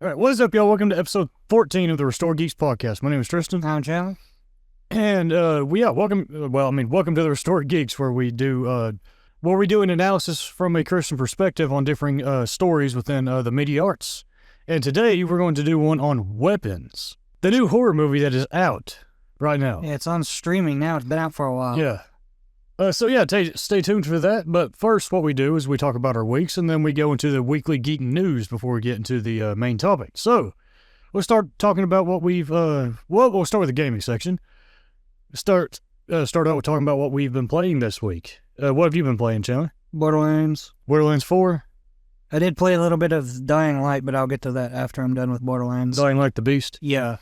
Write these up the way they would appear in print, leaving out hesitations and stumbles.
All right, what is up, y'all? Welcome to episode 14 of the Restored Geeks Podcast. My name is Tristan. I'm Chandler. And, welcome to the Restored Geeks, where we do an analysis from a Christian perspective on differing stories within the media arts. And today, we're going to do one on Weapons, the new horror movie that is out right now. Yeah, it's on streaming now. It's been out for a while. Yeah. Stay tuned for that. But first, what we do is we talk about our weeks, and then we go into the weekly geek news before we get into the main topic. So, we'll start talking about what we've, we'll start with the gaming section. Start out with talking about what we've been playing this week. What have you been playing, Chandler? Borderlands 4? I did play a little bit of Dying Light, but I'll get to that after I'm done with Borderlands. Dying Light the Beast? Yeah.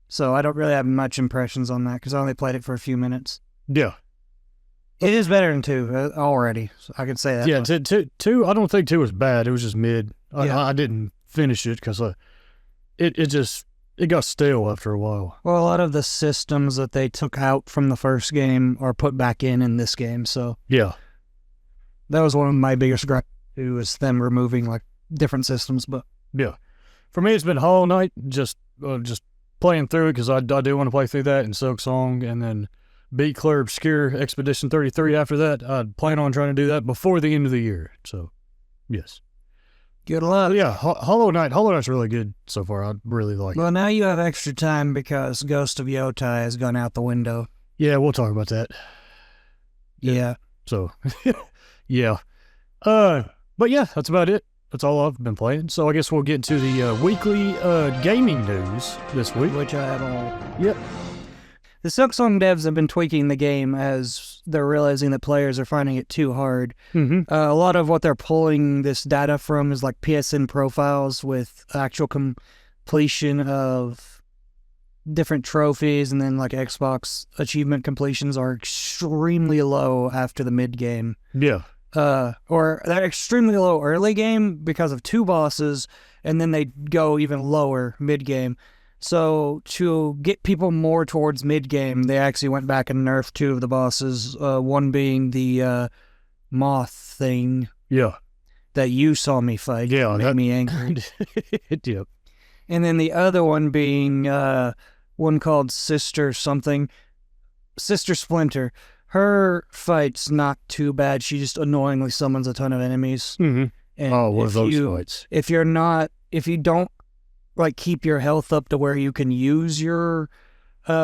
So I don't really have much impressions on that, because I only played it for a few minutes. Yeah. It is better than 2 already, so I can say that. Yeah, 2, I don't think 2 was bad. It was just mid. I didn't finish it because it got stale after a while. Well, a lot of the systems that they took out from the first game are put back in this game, so... Yeah. That was one of my biggest gripes, too, was them removing, different systems, but... Yeah. For me, it's been Hollow Knight, just playing through it, because I do want to play through that, and Silksong, and then... beat Clear Obscure Expedition 33 after that. I plan on trying to do that before the end of the year. So, yes. Good luck. Yeah, Hollow Knight's really good so far. I really like it. Well, now you have extra time because Ghost of Yotai has gone out the window. Yeah, we'll talk about that. Yeah. So, yeah. But yeah, that's about it. That's all I've been playing. So I guess we'll get into the weekly gaming news this week. Which I have all. Yep. The Silksong devs have been tweaking the game as they're realizing that players are finding it too hard. Mm-hmm. A lot of what they're pulling this data from is PSN profiles with actual completion of different trophies, and then Xbox achievement completions are extremely low after the mid-game. Yeah. Or they're extremely low early game because of 2 bosses, and then they go even lower mid-game. So to get people more towards mid-game, they actually went back and nerfed 2 of the bosses, one being the moth thing. Yeah. That you saw me fight. Yeah. Made me angry. Yep. And then the other one being one called Sister Splinter. Her fight's not too bad. She just annoyingly summons a ton of enemies. Mm-hmm. And one of those fights. If you don't keep your health up to where you can use your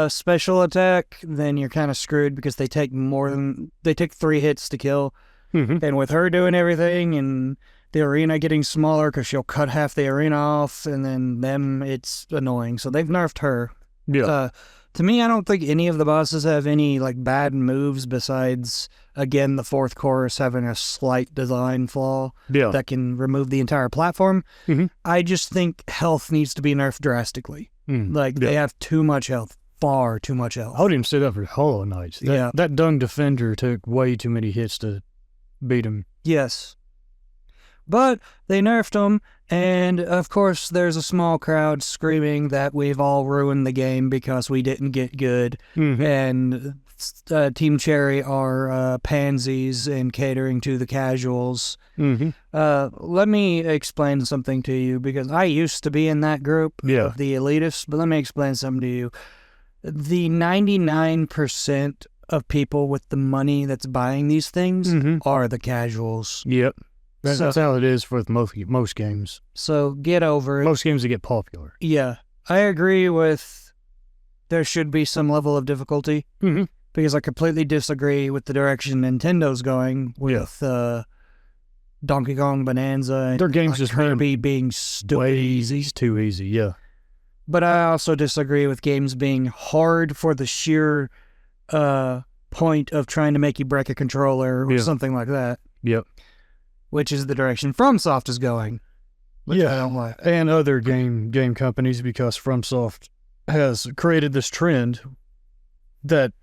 special attack, then you're kind of screwed, because they take 3 hits to kill. Mm-hmm. And with her doing everything and the arena getting smaller, because she'll cut half the arena off, and then it's annoying. So they've nerfed her. Yeah. To me, I don't think any of the bosses have any bad moves besides, again, the 4th chorus having a slight design flaw that can remove the entire platform. Mm-hmm. I just think health needs to be nerfed drastically. They have too much health, far too much health. I would even say that for Hollow Knight. That Dung Defender took way too many hits to beat him. Yes. But they nerfed them, and of course there's a small crowd screaming that we've all ruined the game because we didn't get good, and Team Cherry are pansies and catering to the casuals. Mm-hmm. Let me explain something to you, because I used to be in that group of the elitists, but let me explain something to you. The 99% of people with the money that's buying these things are the casuals. Yep. That's how it is with most games. So get over it. Most games that get popular. Yeah. I agree with there should be some level of difficulty, because I completely disagree with the direction Nintendo's going with Donkey Kong Bonanza and their games just Kirby being way easy. It's too easy, yeah. But I also disagree with games being hard for the sheer point of trying to make you break a controller or something like that. Yep. Which is the direction FromSoft is going. Which I don't like. And other game companies, because FromSoft has created this trend that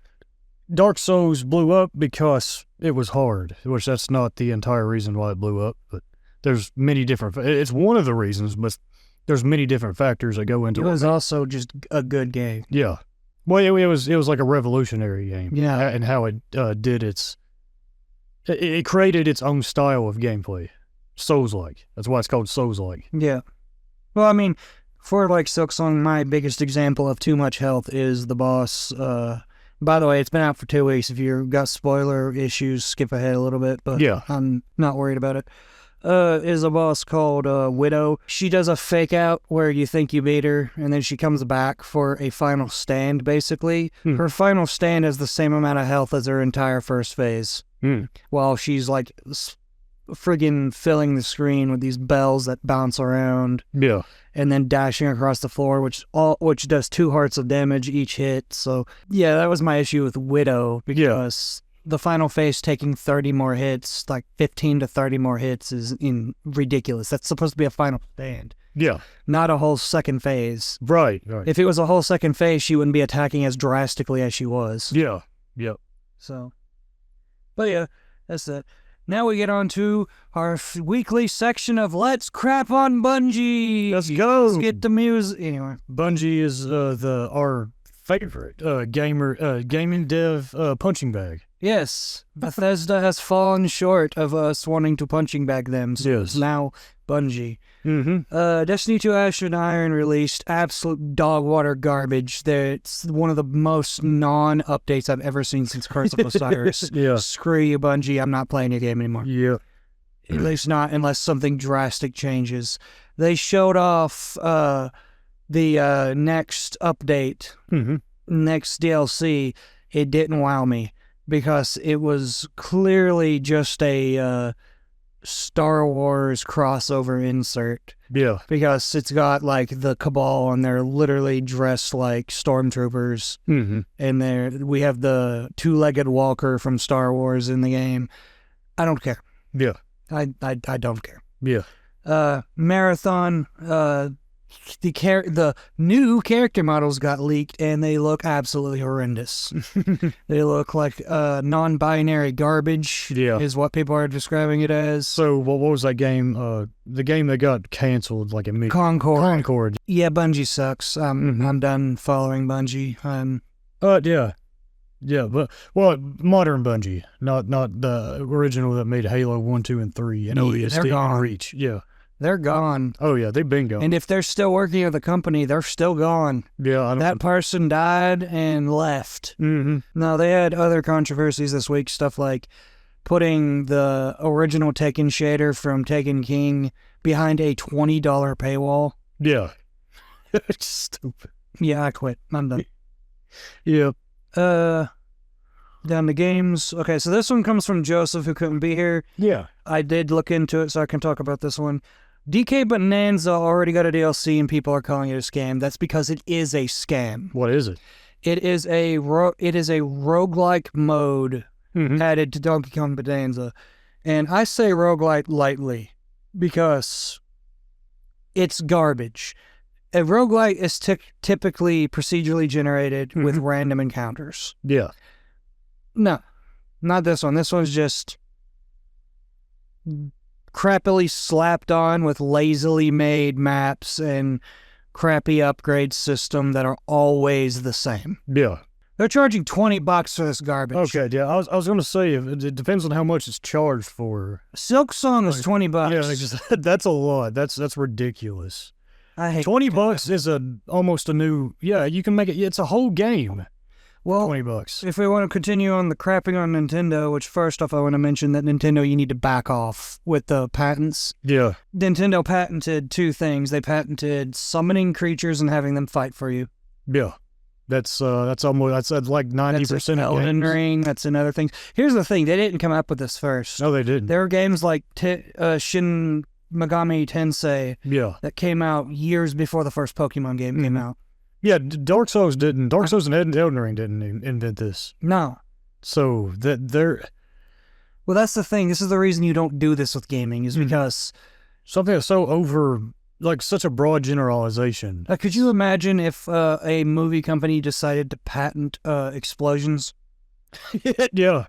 Dark Souls blew up because it was hard, which that's not the entire reason why it blew up, but there's many different... It's one of the reasons, but there's many different factors that go into it. It was also just a good game. Yeah. Well, it was like a revolutionary game. Yeah. And how it did its... It created its own style of gameplay. Souls-like. That's why it's called Souls-like. Yeah. Well, I mean, for like Silksong, my biggest example of too much health is the boss. By the way, it's been out for 2 weeks. If you've got spoiler issues, skip ahead a little bit, but Yeah. I'm not worried about it. Is a boss called Widow. She does a fake out where you think you beat her, and then she comes back for a final stand, basically. Her final stand has the same amount of health as her entire first phase, while she's like friggin' filling the screen with these bells that bounce around. Yeah. And then dashing across the floor, which does 2 hearts of damage each hit. So, yeah, that was my issue with Widow, because the final phase taking 30 more hits, like 15 to 30 more hits, is ridiculous. That's supposed to be a final stand. Yeah. Not a whole second phase. Right. If it was a whole second phase, she wouldn't be attacking as drastically as she was. Yeah. Yep. So, but yeah, that's it. Now we get on to our weekly section of Let's Crap on Bungie. Let's go. Let's get the music. Anyway. Bungie is our favorite gaming dev punching bag. Yes, Bethesda has fallen short of us wanting to punching bag them. So Yes. it's now Bungie. Mm-hmm. Destiny 2 Ash and Iron released absolute dog water garbage. It's one of the most non-updates I've ever seen since Curse of Osiris. Yeah. Screw you, Bungie. I'm not playing your game anymore. Yeah. At least not unless something drastic changes. They showed off the next update, next DLC. It didn't wow me because it was clearly just a Star Wars crossover insert. Yeah. Because it's got like the Cabal and they're literally dressed like stormtroopers. Mm-hmm. And we have the 2-legged walker from Star Wars in the game. I don't care. Yeah. I don't care. Yeah. Marathon, the new character models got leaked and they look absolutely horrendous. They look like non-binary garbage. Yeah. Is what people are describing it as. So what was that game? The game that got canceled like immediately. Concord. Yeah, Bungie sucks. I'm done following Bungie. Yeah. Yeah, but modern Bungie, not the original that made Halo 1, 2, and 3 and ODST they're gone. and Reach. Yeah. They're gone. Oh yeah, they've been gone. And if they're still working at the company, they're still gone. Yeah, That person died and left. Mm-hmm. No, they had other controversies this week, stuff like putting the original Taken shader from Taken King behind a $20 paywall. Yeah. It's stupid. Yeah, I quit. I'm done. Yeah. Down to games. Okay, so this one comes from Joseph, who couldn't be here. Yeah. I did look into it, so I can talk about this one. DK Bonanza already got a DLC, and people are calling it a scam. That's because it is a scam. What is it? It is a roguelike mode Mm-hmm. added to Donkey Kong Bonanza. And I say roguelike lightly because it's garbage. A roguelike is typically procedurally generated with random encounters. Yeah. No, not this one. This one's just crappily slapped on with lazily made maps and crappy upgrade system that are always the same. Yeah. They're charging $20 for this garbage. Okay, yeah. I was going to say, it depends on how much it's charged for. Silksong is $20. Yeah, that's a lot. That's ridiculous. I hate $20 is almost a new. Yeah, you can make it. It's a whole game. Well, $20. if we want to continue on the crapping on Nintendo, which first off I want to mention that Nintendo, you need to back off with the patents. Yeah. Nintendo patented 2 things. They patented summoning creatures and having them fight for you. Yeah. That's like 90% of Elden games. Ring. That's another thing. Here's the thing: they didn't come up with this first. No, they didn't. There are games like Shin Megami Tensei Yeah. that came out years before the first Pokemon game came out. Yeah, Dark Souls didn't. Dark Souls and Elden Ring didn't invent this. No. So they're Well, that's the thing. This is the reason you don't do this with gaming, is because something that's so over, like such a broad generalization. could you imagine if a movie company decided to patent explosions? Yeah.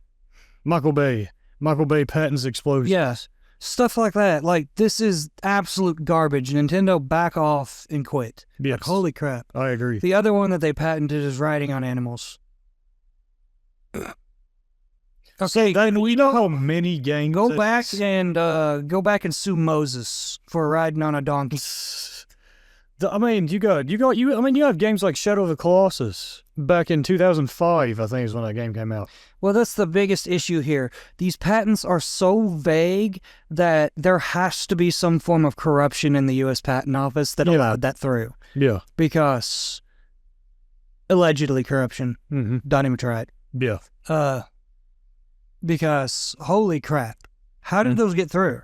Michael Bay patents explosions. Yes. Stuff like that. Like, this is absolute garbage. Nintendo, back off and quit. Yes. Like, holy crap. I agree. The other one that they patented is riding on animals. Okay, We know how many games. go back and sue Moses for riding on a donkey. I mean, you have games like Shadow of the Colossus back in 2005, I think is when that game came out. Well, that's the biggest issue here. These patents are so vague that there has to be some form of corruption in the U.S. Patent Office that allowed that through. Yeah. Because allegedly corruption. Mm-hmm. Don't even try it. Yeah. Because holy crap, how did those get through?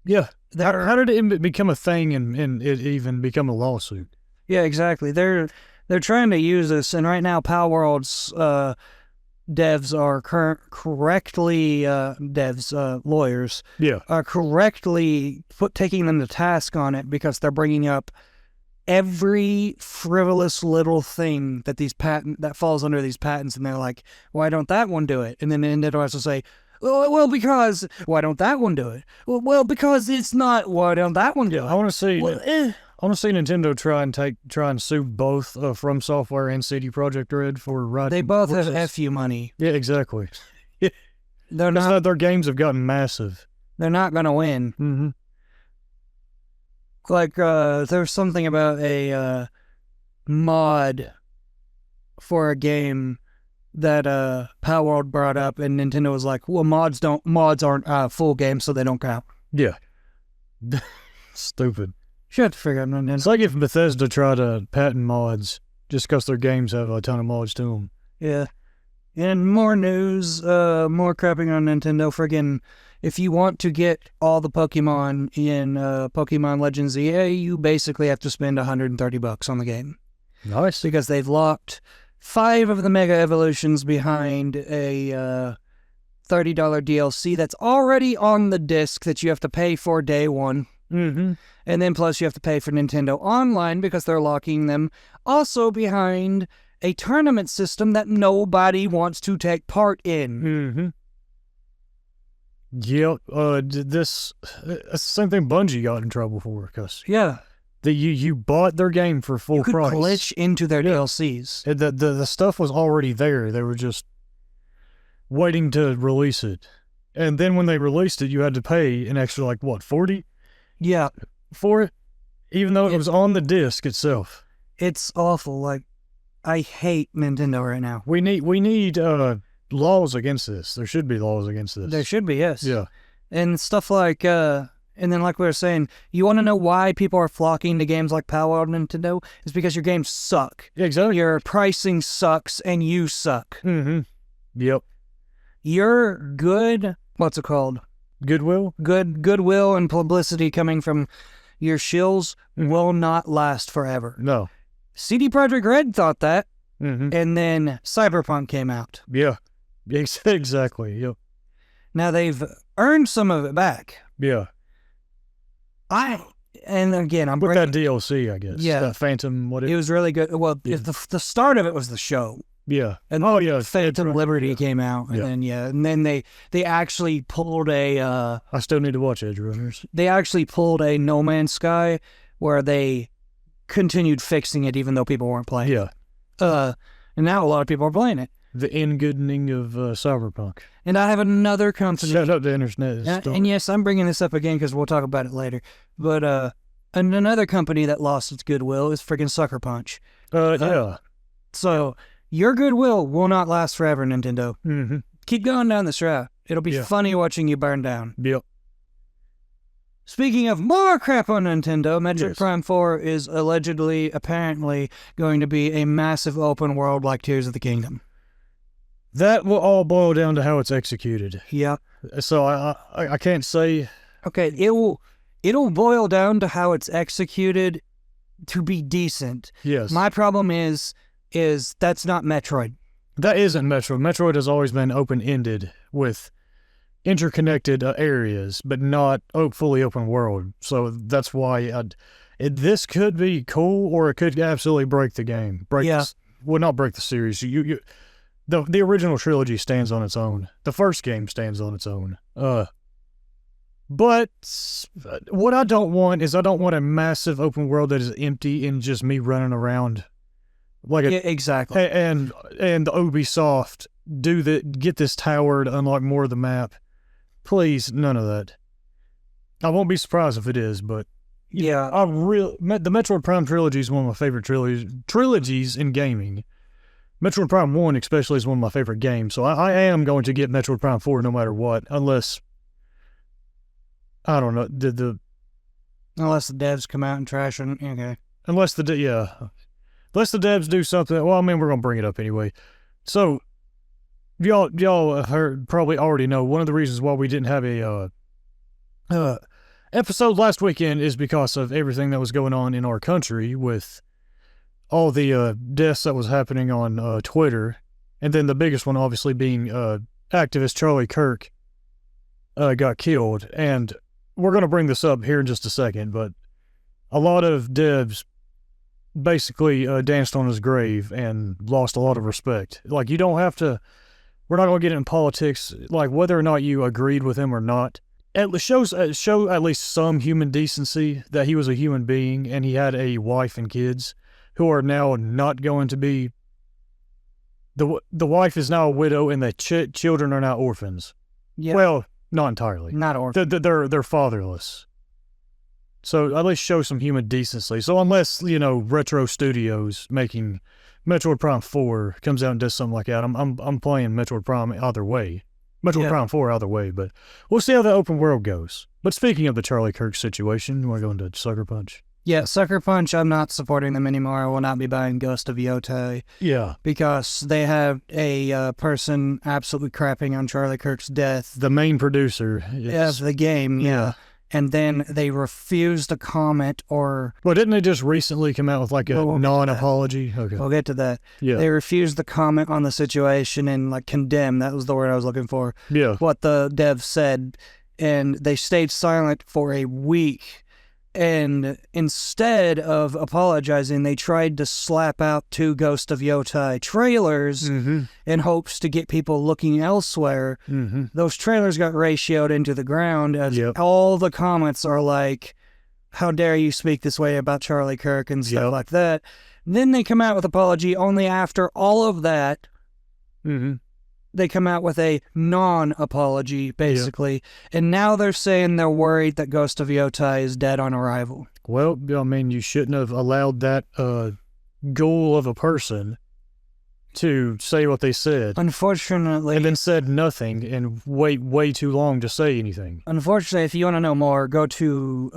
Yeah. How did it become a thing and it even become a lawsuit? Yeah, exactly. They're trying to use this, and right now, Palworld's devs are lawyers, are correctly taking them to task on it because they're bringing up every frivolous little thing that falls under these patents, and they're like, why don't that one do it? And then Nintendo has to say, well, because why don't that one do it? Well, because it's not. Why don't that one do it? I want to see Nintendo try and sue both From Software and CD Projekt Red for writing. They both have FU money. Yeah, exactly. They're not. Their games have gotten massive. They're not gonna win. Mm-hmm. Like there's something about a mod for a game that Palworld brought up, and Nintendo was like, well, mods aren't full games, so they don't count. Yeah. Stupid. You have to figure out Nintendo. It's like if Bethesda tried to patent mods just because their games have a ton of mods to them. Yeah. And more news, more crapping on Nintendo. Friggin', if you want to get all the Pokemon in Pokemon Legends EA, you basically have to spend $130 on the game. Nice. Because they've locked 5 of the Mega Evolutions behind a $30 DLC that's already on the disc that you have to pay for day one. Mm-hmm. And then plus you have to pay for Nintendo Online because they're locking them also behind a tournament system that nobody wants to take part in. Mm-hmm. Yep. That's the same thing Bungie got in trouble for, because you bought their game for full price. You could glitch into their DLCs. The stuff was already there. They were just waiting to release it. And then when they released it, you had to pay an extra, like, what, 40? Yeah. For it? Even though it was on the disc itself. It's awful. Like, I hate Nintendo right now. We need laws against this. There should be laws against this. There should be, yes. Yeah. And stuff like, and then like we were saying, you want to know why people are flocking to games like Palworld and Nintendo? It's because your games suck. Yeah, exactly. Your pricing sucks and you suck. Mm-hmm. Yep. Your good, what's it called? Goodwill? Goodwill and publicity coming from your shills will not last forever. No. CD Projekt Red thought that, mm-hmm. and then Cyberpunk came out. Yeah. Exactly. Yep. Now they've earned some of it back. Yeah. And again, I'm with that DLC, I guess. Yeah. That Phantom, it was really good. Well, the start of it was the show. Yeah. And Phantom Liberty came out, and then they actually pulled a. I still need to watch Edge Runners. They actually pulled a No Man's Sky, where they continued fixing it even though people weren't playing. Yeah. And now a lot of people are playing it. The Ingoodening of Cyberpunk. And I have another company. Shout out to Internet. And yes, I'm bringing this up again because we'll talk about it later. But another company that lost its goodwill is freaking Sucker Punch. Yeah. So your goodwill will not last forever, Nintendo. Mm-hmm. Keep going down this route. It'll be funny watching you burn down. Yep. Speaking of more crap on Nintendo, Metroid Prime 4 is apparently going to be a massive open world like Tears of the Kingdom. That will all boil down to how it's executed. Yeah. So I can't say. Okay, it'll boil down to how it's executed to be decent. Yes. My problem is that's not Metroid. That isn't Metroid. Metroid has always been open-ended with interconnected areas, but not fully open world. So that's why this could be cool, or it could absolutely break the game. Not break the series. The original trilogy stands on its own. The first game stands on its own. But what I don't want is a massive open world that is empty and just me running around. Exactly. And Ubisoft get this tower to unlock more of the map. Please, none of that. I won't be surprised if it is, but Yeah. The Metroid Prime trilogy is one of my favorite trilogies in gaming. Metroid Prime 1 especially is one of my favorite games, so I am going to get Metroid Prime 4 no matter what, unless, I don't know, Unless the devs come out and trash it. Okay. Unless the devs do something. Well, I mean, we're going to bring it up anyway. So, y'all probably already know one of the reasons why we didn't have a episode last weekend is because of everything that was going on in our country with all the deaths that was happening on Twitter, and then the biggest one obviously being activist Charlie Kirk got killed. And we're going to bring this up here in just a second, but a lot of devs basically danced on his grave and lost a lot of respect. Like, you don't have to, we're not going to get in politics, like whether or not you agreed with him or not. It show at least some human decency that he was a human being and he had a wife and kids who are now not going to be, the wife is now a widow and the children are now orphans. Yeah. Well, not entirely. Not orphans. They're fatherless. So at least show some human decency. So unless, Retro Studios making Metroid Prime 4 comes out and does something like that, I'm playing Metroid Prime either way. Prime 4 either way, but we'll see how the open world goes. But speaking of the Charlie Kirk situation, you want to go into Sucker Punch? Yeah, Sucker Punch, I'm not supporting them anymore. I will not be buying Ghost of Yotei. Yeah. Because they have a person absolutely crapping on Charlie Kirk's death. The main producer. Of the game, yeah. And then they refuse to comment or... Well, didn't they just recently come out with like a non-apology? Okay. We'll get to that. Yeah. They refused to comment on the situation and condemn, that was the word I was looking for, what the dev said. And they stayed silent for a week. And instead of apologizing, they tried to slap out 2 Ghost of Yotei trailers in hopes to get people looking elsewhere. Mm-hmm. Those trailers got ratioed into the ground as all the comments are like, how dare you speak this way about Charlie Kirk and stuff like that. Then they come out with apology only after all of that. Mm-hmm. They come out with a non-apology, basically. And now they're saying they're worried that Ghost of Yotei is dead on arrival. Well, I mean, you shouldn't have allowed that ghoul of a person to say what they said. Unfortunately. And then said nothing and wait way too long to say anything. Unfortunately, if you want to know more, go to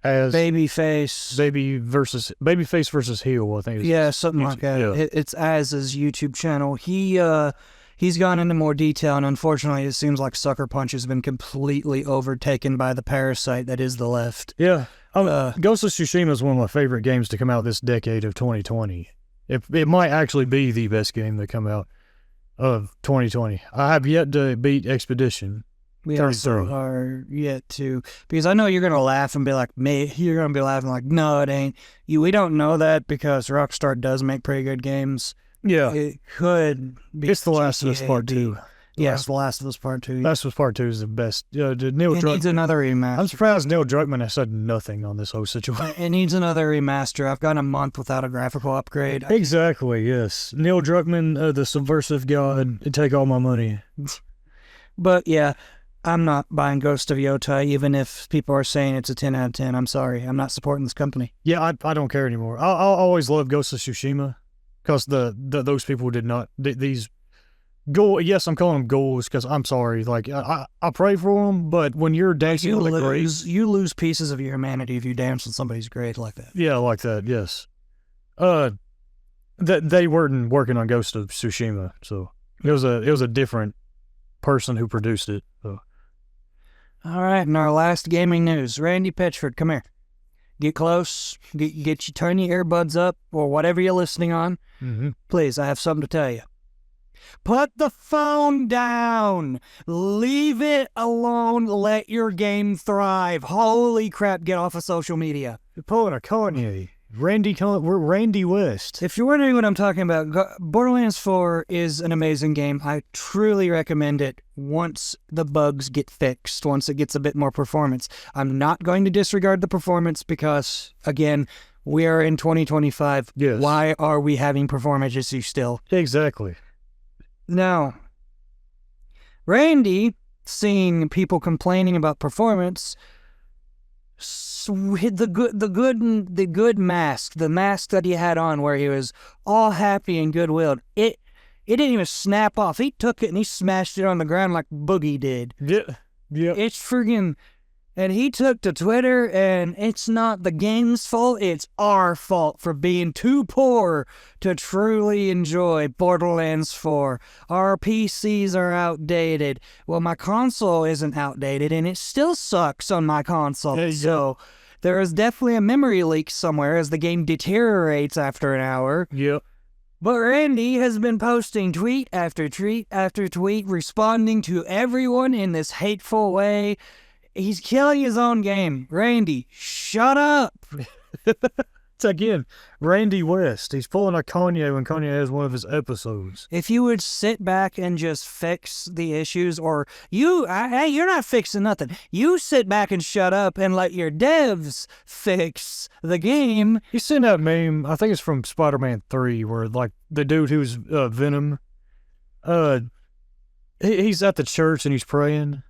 Babyface versus Heel, I think. Yeah, something like that. Yeah. It's Az's YouTube channel. He's gone into more detail, and unfortunately, it seems like Sucker Punch has been completely overtaken by the parasite that is the left. Yeah. Ghost of Tsushima is one of my favorite games to come out this decade of 2020. It might actually be the best game to come out of 2020. I have yet to beat Expedition. We also are yet to, because I know you're going to laugh and be like, you're going to be laughing like, no, it ain't. We don't know that because Rockstar does make pretty good games. Yeah. It could be. It's The Last of Us Part 2. Yeah, it's The Last of Us Part 2. Last of Us Part 2 is the best. It needs another remaster. I'm surprised Neil Druckmann has said nothing on this whole situation. It needs another remaster. I've gone a month without a graphical upgrade. Exactly, yes. Neil Druckmann, the subversive god, take all my money. But yeah, I'm not buying Ghost of Yotei, even if people are saying it's a 10 out of 10. I'm sorry. I'm not supporting this company. Yeah, I don't care anymore. I'll always love Ghost of Tsushima because those people did not, these ghouls, yes, I'm calling them ghouls because I'm sorry. Like, I pray for them, but when you're dancing on the grave, you lose pieces of your humanity if you dance on somebody's grave like that. Yeah, like that, yes. They weren't working on Ghost of Tsushima, so it was a different person who produced it. So. All right, and our last gaming news. Randy Pitchford, come here. Get close. Turn your earbuds up or whatever you're listening on. Mm-hmm. Please, I have something to tell you. Put the phone down. Leave it alone. Let your game thrive. Holy crap, get off of social media. You're pulling a Kanye. We're Randy West. If you're wondering what I'm talking about, Borderlands 4 is an amazing game. I truly recommend it once the bugs get fixed, once it gets a bit more performance. I'm not going to disregard the performance because, again, we are in 2025. Yes. Why are we having performance issues still? Exactly. Now, Randy, seeing people complaining about performance, the good mask, the mask that he had on where he was all happy and good-willed, it didn't even snap off. He took it and he smashed it on the ground like Boogie did. Yeah. It's friggin'... And he took to Twitter, and it's not the game's fault, it's our fault for being too poor to truly enjoy Borderlands 4. Our PCs are outdated. Well, my console isn't outdated, and it still sucks on my console. So there is definitely a memory leak somewhere as the game deteriorates after an hour. Yep. But Randy has been posting tweet after tweet after tweet, responding to everyone in this hateful way. He's killing his own game. Randy, shut up. It's again, Randy West. He's pulling a Kanye when Kanye has one of his episodes. If you would sit back and just fix the issues, or you're not fixing nothing. You sit back and shut up and let your devs fix the game. He sent out a meme, I think it's from Spider-Man 3, where like the dude who's Venom, he's at the church and he's praying.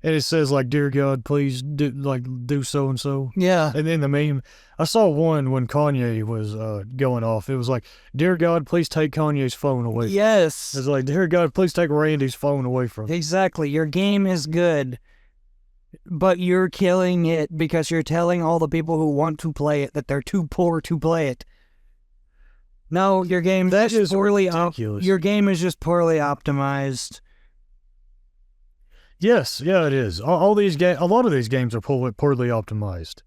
And it says, like, dear God, please do so-and-so. Yeah. And then the meme, I saw one when Kanye was going off. It was like, dear God, please take Kanye's phone away. Yes. It's like, dear God, please take Randy's phone away from him. Exactly. Your game is good, but you're killing it because you're telling all the people who want to play it that they're too poor to play it. No, your game is poorly ridiculous. Your game is just poorly optimized. Yes, yeah, it is. All these games, a lot of these games are poorly optimized.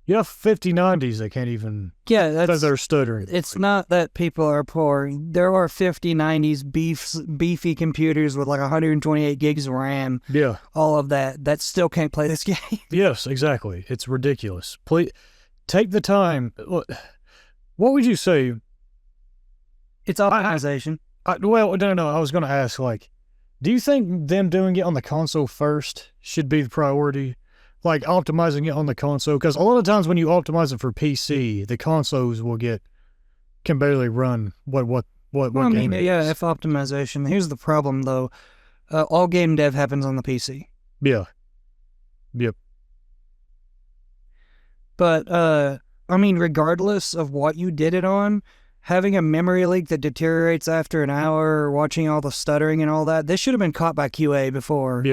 You have 5090s that can't even. Yeah, that's. They're stuttering. It's not that people are poor. There are 5090s beefy computers with like 128 gigs of RAM. Yeah. All of that still can't play this game. Yes, exactly. It's ridiculous. Please take the time. What would you say? It's optimization. Well, no. I was going to ask, like, do you think them doing it on the console first should be the priority? Like, optimizing it on the console? Because a lot of times when you optimize it for PC, the consoles can barely run what game it is. Yeah, if optimization. Here's the problem, though. All game dev happens on the PC. Yeah. Yep. But, I mean, regardless of what you did it on, having a memory leak that deteriorates after an hour, or watching all the stuttering and all that, this should have been caught by QA before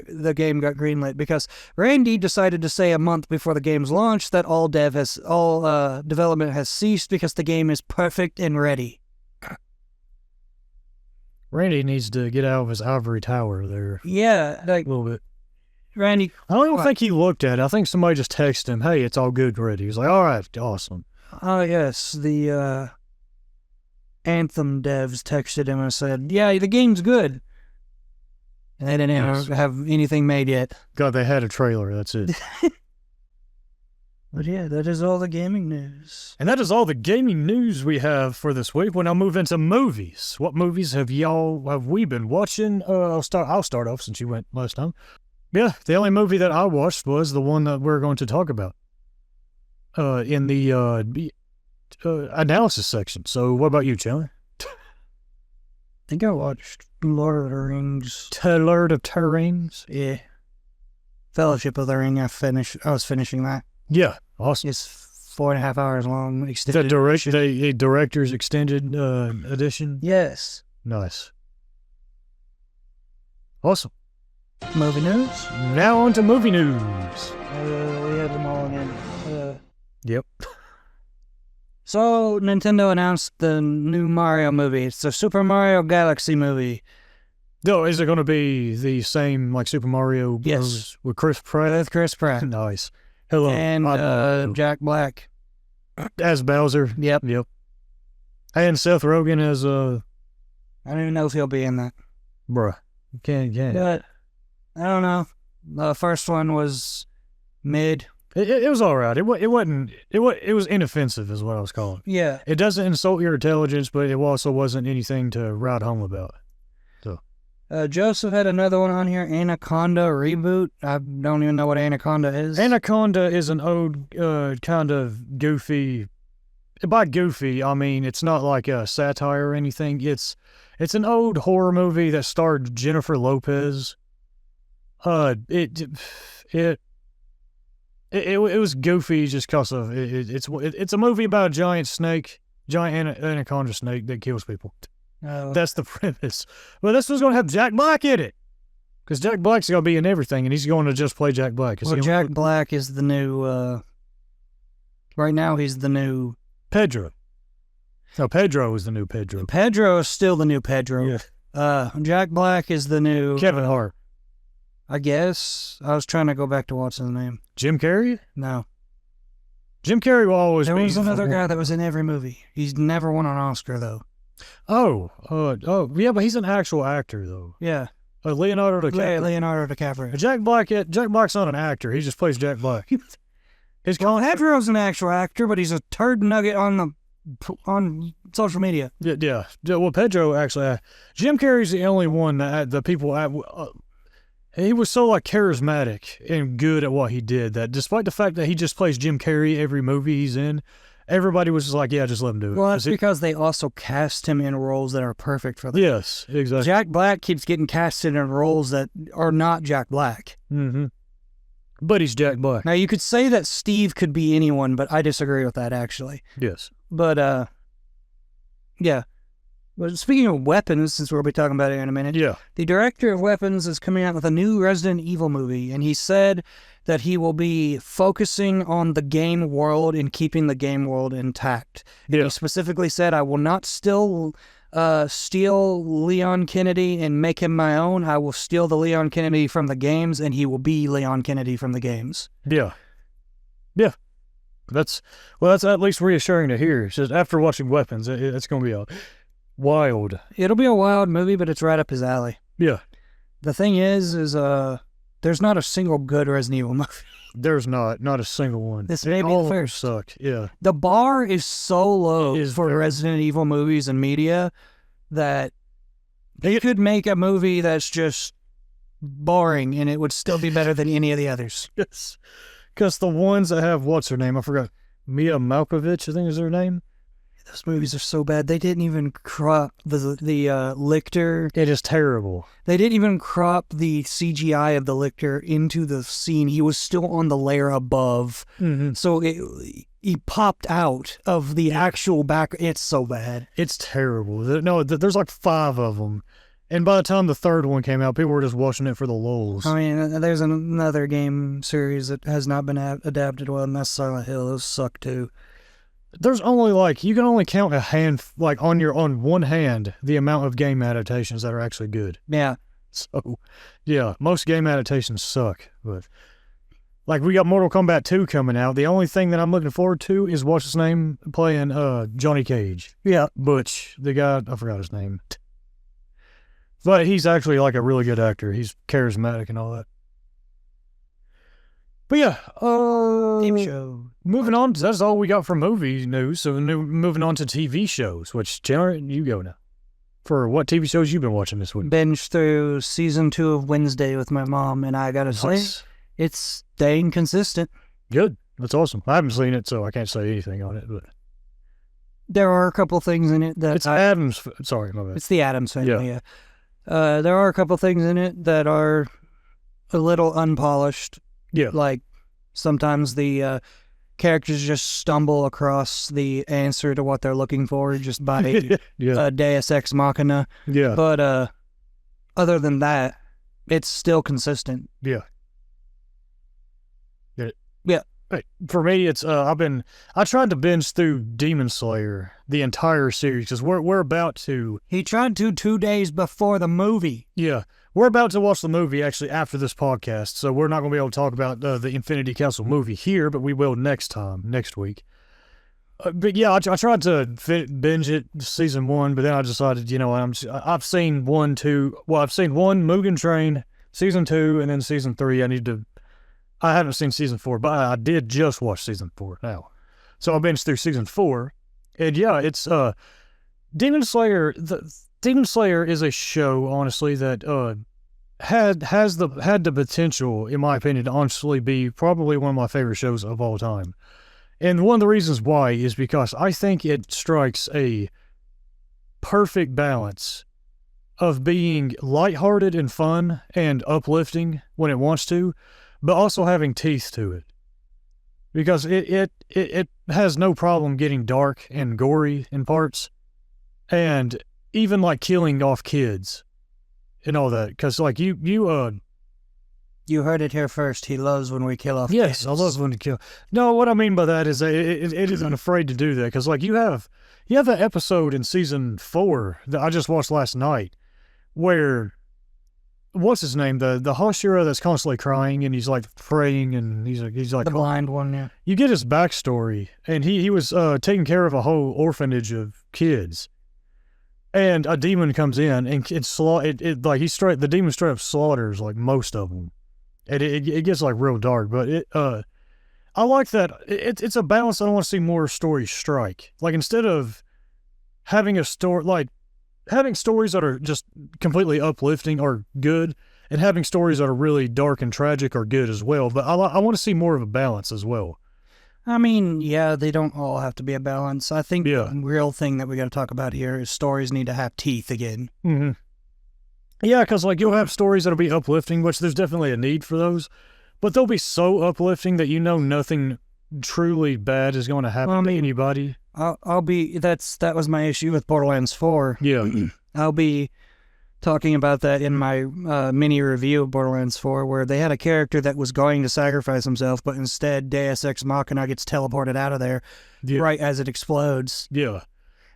the game got greenlit, because Randy decided to say a month before the game's launch that all development has ceased because the game is perfect and ready. Randy needs to get out of his ivory tower there. Yeah, like a little bit. Randy, I don't even think he looked at it. I think somebody just texted him, "Hey, it's all good, ready." He's like, "All right, awesome." Oh, yes, the Anthem devs texted him and said, yeah, the game's good. And they didn't have anything made yet. God, they had a trailer, that's it. But yeah, that is all the gaming news. And that is all the gaming news we have for this week. We'll now move into movies. What movies have we been watching? I'll start off since you went last time. Yeah, the only movie that I watched was the one that we're going to talk about. In the analysis section. So what about you, Chandler? I think I watched Lord of the Rings. Lord of the Rings? Yeah. Fellowship of the Ring, I was finishing that. Yeah, awesome. It's 4.5 hours long. The director's extended edition? Yes. Nice. Awesome. Movie news? Now on to movie news. We had them all again. Yep. So, Nintendo announced the new Mario movie. It's the Super Mario Galaxy movie. No, is it going to be the same, like, Super Mario Yes. with Chris Pratt? With Chris Pratt. Nice. Hello. And Jack Black. As Bowser. Yep. And Seth Rogen as, I don't even know if he'll be in that. Bruh. You can't. But, I don't know. The first one was mid. It was all right. It was inoffensive is what I was calling it. Yeah. It doesn't insult your intelligence, but it also wasn't anything to write home about. So, Joseph had another one on here, Anaconda reboot. I don't even know what Anaconda is. Anaconda is an old kind of goofy. By goofy, I mean it's not like a satire or anything. It's an old horror movie that starred Jennifer Lopez. It was goofy just because of it's a movie about a giant anaconda snake that kills people. Oh. That's the premise. But this was going to have Jack Black in it. Because Jack Black's going to be in everything, and he's going to just play Jack Black. Well, Jack Black is the new, right now he's the new... Pedro. No, Pedro is the new Pedro. Pedro is still the new Pedro. Yeah. Jack Black is the new... Kevin Hart. I guess. I was trying to go back to what's his name. Jim Carrey? No. Jim Carrey will always be... There was another guy that was in every movie. He's never won an Oscar, though. Oh, yeah, but he's an actual actor, though. Yeah. Leonardo DiCaprio. Leonardo DiCaprio. Jack Black's not an actor. He just plays Jack Black. Pedro's an actual actor, but he's a turd nugget on social media. Yeah. Well, Pedro actually... Jim Carrey's the only one that the people... he was so, charismatic and good at what he did that despite the fact that he just plays Jim Carrey every movie he's in, everybody was just like, yeah, just let him do it. Well, that's because they also cast him in roles that are perfect for them. Yes, exactly. Jack Black keeps getting casted in roles that are not Jack Black. Mm-hmm. But he's Jack Black. Now, you could say that Steve could be anyone, but I disagree with that, actually. Yes. But, yeah. But speaking of weapons, since we'll be talking about it in a minute, yeah, the director of Weapons is coming out with a new Resident Evil movie, and he said that he will be focusing on the game world and keeping the game world intact. Yeah. He specifically said, I will not steal Leon Kennedy and make him my own. I will steal the Leon Kennedy from the games, and he will be Leon Kennedy from the games. Yeah. Yeah. That's at least reassuring to hear. It's just after watching Weapons, it's going to be wild. It'll be a wild movie, but it's right up his alley. Yeah. The thing is there's not a single good Resident Evil movie. There's not a single one. This may be the first. Suck. Yeah. The bar is so low for Resident Evil movies and media that they could make a movie that's just boring and it would still be better than any of the others. Yes. Because the ones that have, what's her name? I forgot. Mia Malkovich, I think is her name. Those movies are so bad. They didn't even crop the Lictor. It is terrible. They didn't even crop the CGI of the Lictor into the scene. He was still on the layer above. Mm-hmm. So he popped out of the actual back. It's so bad. It's terrible. No, there's 5 of them. And by the time the third one came out, people were just watching it for the lulz. I mean, there's another game series that has not been adapted well, and that's Silent Hill. Those suck too. There's only you can only count a hand, on one hand, the amount of game adaptations that are actually good. Yeah. So, yeah, most game adaptations suck. But, we got Mortal Kombat 2 coming out. The only thing that I'm looking forward to is what's his name playing Johnny Cage. Yeah. Butch, the guy, I forgot his name. But he's actually a really good actor. He's charismatic and all that. But yeah, TV show. Moving on, that's all we got for movie news. So moving on to TV shows, which, Chandler, you go now. For what TV shows you been watching this week? Binge through season 2 of Wednesday with my mom, and I gotta say, it's staying consistent. Good. That's awesome. I haven't seen it, so I can't say anything on it. But there are a couple things in it that... Sorry, my bad. It's the Addams Family, yeah. There are a couple things in it that are a little unpolished. Yeah. Sometimes the characters just stumble across the answer to what they're looking for just by Deus Ex Machina. Yeah. But other than that, it's still consistent. Yeah. Get it? Yeah. Hey, for me, it's I tried to binge through Demon Slayer, the entire series, because we're about to... He tried to 2 days before the movie. Yeah. We're about to watch the movie, actually, after this podcast, so we're not going to be able to talk about the Infinity Council movie here, but we will next week. But yeah, I tried to binge it season 1, but then I decided, I've seen 1, 2... Well, I've seen 1, Mugen Train, season 2, and then season 3, I haven't seen season 4, but I did just watch season 4 now. So I binged through season 4, and yeah, it's Demon Slayer. Demon Slayer is a show, honestly, that had the potential, in my opinion, to honestly be probably one of my favorite shows of all time. And one of the reasons why is because I think it strikes a perfect balance of being lighthearted and fun and uplifting when it wants to, but also having teeth to it. because it has no problem getting dark and gory in parts, and even like killing off kids and all that. Because like you heard it here first. He loves when we kill off. Yes, kids. I love when to kill. No, what I mean by that is that it isn't afraid to do that, because like you have that episode in season 4 that I just watched last night where what's his name, the Hashira that's constantly crying and he's like praying and he's like the blind one. Yeah, you get his backstory, and he was taking care of a whole orphanage of kids, and a demon comes in and the demon straight up slaughters like most of them. And it gets like real dark, but I like that. It's a balance. I don't want to see more stories strike. Like instead of having a story, like having stories that are just completely uplifting are good, and having stories that are really dark and tragic are good as well. But I want to see more of a balance as well. I mean, yeah, they don't all have to be a balance. I think the real thing that we got to talk about here is stories need to have teeth again. Mm-hmm. Yeah, because like you'll have stories that'll be uplifting, which there's definitely a need for those, but they'll be so uplifting that you know nothing truly bad is going to happen to anybody. That was my issue with Borderlands 4. Yeah. I'll be talking about that in my mini review of Borderlands 4, where they had a character that was going to sacrifice himself, but instead Deus Ex Machina gets teleported out of there right as it explodes. Yeah.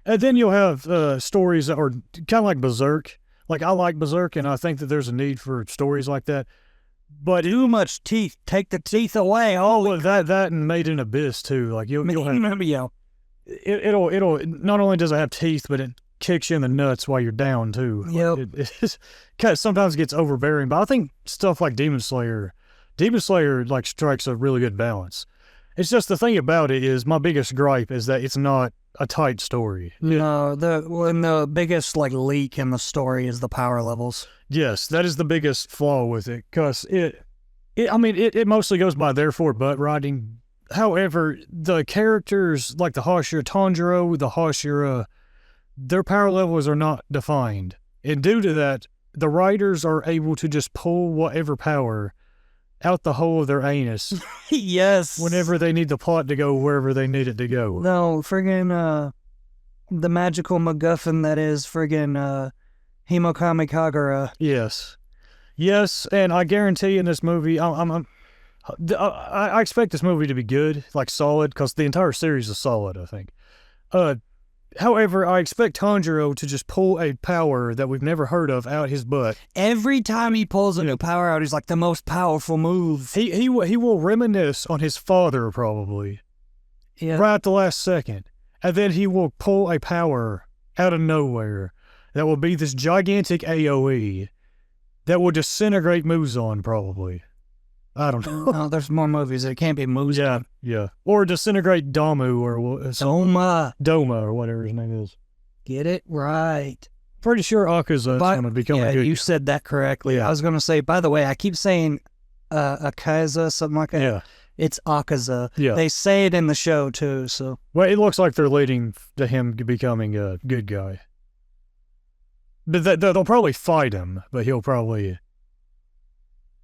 And then you'll have stories that are kind of like Berserk. Like, I like Berserk, and I think that there's a need for stories like that. But too much teeth. Take the teeth away. Oh, that and Made in Abyss, too. Like, you'll have... It'll not only does it have teeth, but it kicks you in the nuts while you're down, too. Yep. Sometimes it gets overbearing, but I think stuff like Demon Slayer, like, strikes a really good balance. It's just the thing about it is, my biggest gripe is that it's not a tight story. No, the biggest like leak in the story is the power levels. Yes, that is the biggest flaw with it, because it mostly goes by therefore butt riding. However, the characters like the Hashira Tanjiro, the Hashira, their power levels are not defined, and due to that, the writers are able to just pull whatever power out the hole of their anus. Yes. Whenever they need the plot to go wherever they need it to go. No, friggin' the magical MacGuffin that is friggin' Himokami Kagura. Yes, and I guarantee in this movie, I expect this movie to be good, like solid, because the entire series is solid, I think. However, I expect Tanjiro to just pull a power that we've never heard of out his butt. Every time he pulls a new power out, he's like the most powerful move. He will reminisce on his father, probably. Yeah. Right at the last second. And then he will pull a power out of nowhere that will be this gigantic AoE that will disintegrate Muzan, probably. I don't know. No, there's more movies. It can't be Muzan. Yeah. Or disintegrate Damu or Doma or whatever his name is. Get it right. Pretty sure Akaza is going to become a good... you said that correctly. Yeah. I was going to say, by the way, I keep saying Akaza, something like that. Yeah. It's Akaza. Yeah. They say it in the show, too, so... Well, it looks like they're leading to him becoming a good guy. But they'll probably fight him, but he'll probably...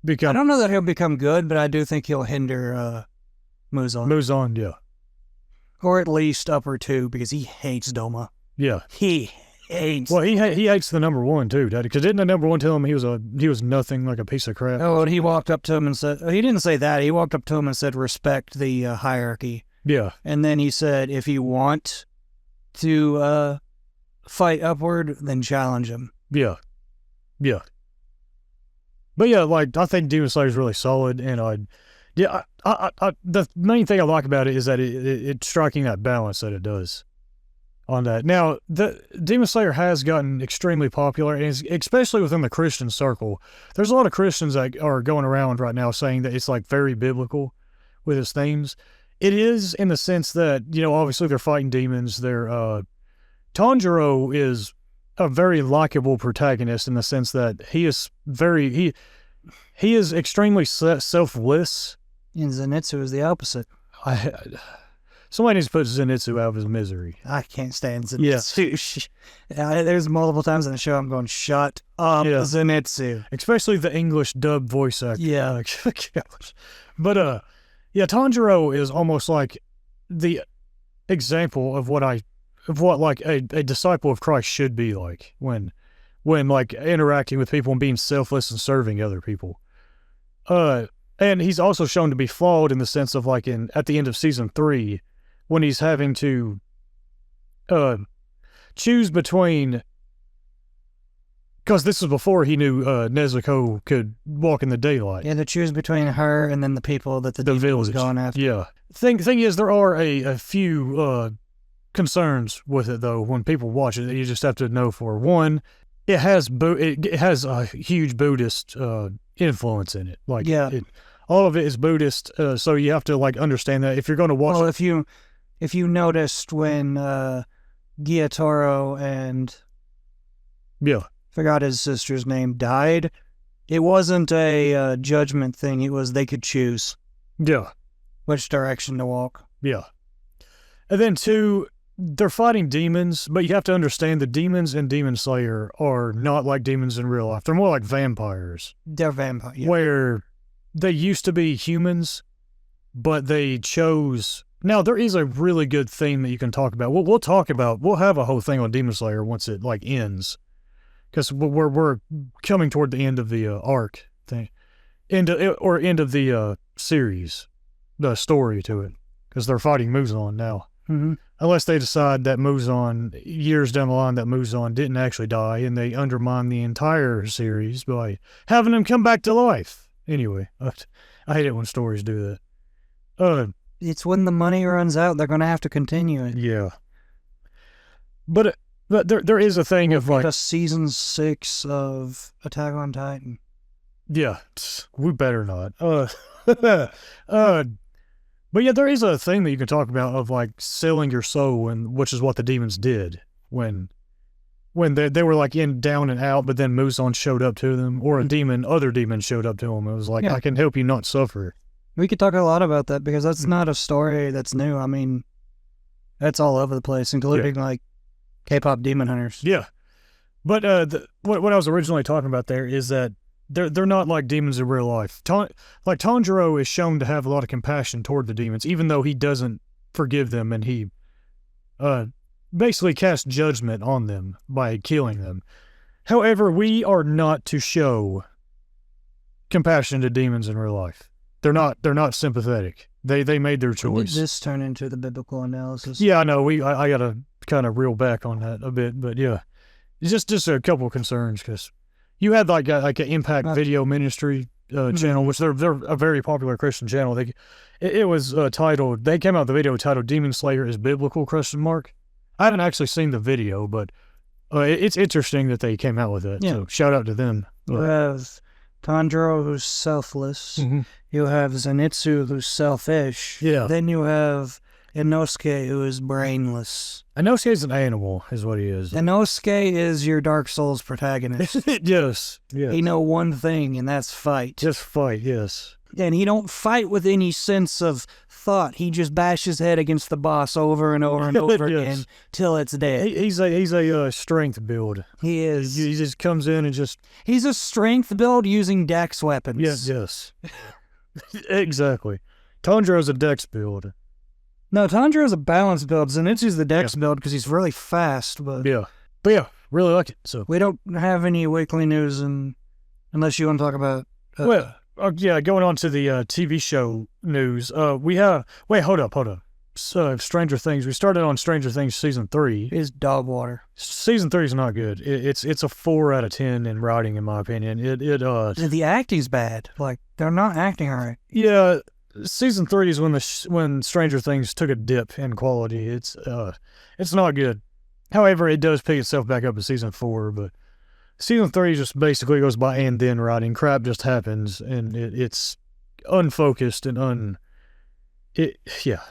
I don't know that he'll become good, but I do think he'll hinder Muzan. Muzan, yeah. Or at least upper 2, because he hates Doma. Yeah. He hates... Well, he hates the number 1, too, Daddy, because didn't the number 1 tell him he was nothing, like a piece of crap? Oh, and he walked up to him and said... He didn't say that. He walked up to him and said, respect the hierarchy. Yeah. And then he said, if you want to fight upward, then challenge him. Yeah. Yeah. But yeah, like, I think Demon Slayer is really solid, and the main thing I like about it is that it's striking that balance that it does on that. Now, the Demon Slayer has gotten extremely popular, and especially within the Christian circle. There's a lot of Christians that are going around right now saying that it's like very biblical with its themes. It is in the sense that, obviously they're fighting demons. Tanjiro is a very likable protagonist in the sense that he is extremely selfless. And Zenitsu is the opposite. Somebody needs to put Zenitsu out of his misery. I can't stand Zenitsu. Yeah. There's multiple times in the show I'm going, shut up, Zenitsu. Especially the English dub voice actor. Yeah. But Yeah, Tanjiro is almost like the example of what like a disciple of Christ should be like when like interacting with people and being selfless and serving other people. And he's also shown to be flawed in the sense of like at the end of season 3 when he's having to choose between, because this was before he knew Nezuko could walk in the daylight. Yeah, to choose between her and then the people that the demon was going after. Yeah. Thing is, there are a few concerns with it though. When people watch it, you just have to know. For one, it has a huge Buddhist influence in it. Like, yeah, all of it is Buddhist. So you have to like understand that if you're going to watch. Well, if you noticed when Gyatoro and forgot his sister's name died, it wasn't a judgment thing. It was they could choose. Yeah. Which direction to walk. Yeah. And then 2, they're fighting demons, but you have to understand the demons in Demon Slayer are not like demons in real life. They're more like vampires. They're vampires. Yeah. Where they used to be humans, but they chose... Now, there is a really good theme that you can talk about. We'll have a whole thing on Demon Slayer once it like ends. Because we're coming toward the end of the arc thing. End of the series. The story to it, because they're fighting Muzan now. Mm-hmm. Unless they decide that Muzan, years down the line, that Muzan didn't actually die, and they undermine the entire series by having him come back to life. Anyway, I hate it when stories do that. It's when the money runs out, they're going to have to continue it. Yeah. But there is a thing of like... Just season 6 of Attack on Titan. Yeah, we better not. But yeah, there is a thing that you can talk about of like selling your soul, and which is what the demons did when they were like down and out, but then Muzan showed up to them, or other demons showed up to them. It was like, I can help you not suffer. We could talk a lot about that because that's not a story that's new. I mean, that's all over the place, including like K-pop demon hunters. Yeah, but what I was originally talking about there is that they're not like demons in real life. Like Tanjiro is shown to have a lot of compassion toward the demons, even though he doesn't forgive them, and he basically casts judgment on them by killing them. However, we are not to show compassion to demons in real life. They're not sympathetic. They made their choice. Did this turn into the biblical analysis? Yeah, I know. I gotta kind of reel back on that a bit, but yeah, just a couple of concerns because. You had like an Impact Video Ministry channel, which they're a very popular Christian channel. It was titled. They came out with the video titled "Demon Slayer is Biblical?" I haven't actually seen the video, but it's interesting that they came out with it. Yeah. So shout out to them. You have Tanjiro, who's selfless. Mm-hmm. You have Zenitsu, who's selfish. Yeah. Then you have Inosuke, who is brainless. Inosuke's an animal, is what he is. Inosuke is your Dark Souls protagonist. Yes. He know one thing, and that's fight. Just fight, yes. And he don't fight with any sense of thought. He just bashes his head against the boss over and over and over again till it's dead. He's a strength build. He is. He just comes in and just... He's a strength build using dex weapons. Yes. Exactly. Tanjiro's a dex build. No, Tanjiro's a balance build. Zenitsu's the dex build because he's really fast. But yeah, really like it. So we don't have any weekly news, unless you want to talk about. Going on to the TV show news. We have. Wait, hold up. Stranger Things. We started on Stranger Things season 3. It's dog water. Season 3 is not good. It's a 4 out of 10 in writing, in my opinion. The acting's bad. Like they're not acting all right. Yeah. Season 3 is when Stranger Things took a dip in quality. It's not good. However, it does pick itself back up in season 4, but season 3 just basically goes by and then writing. Crap just happens, and it's unfocused and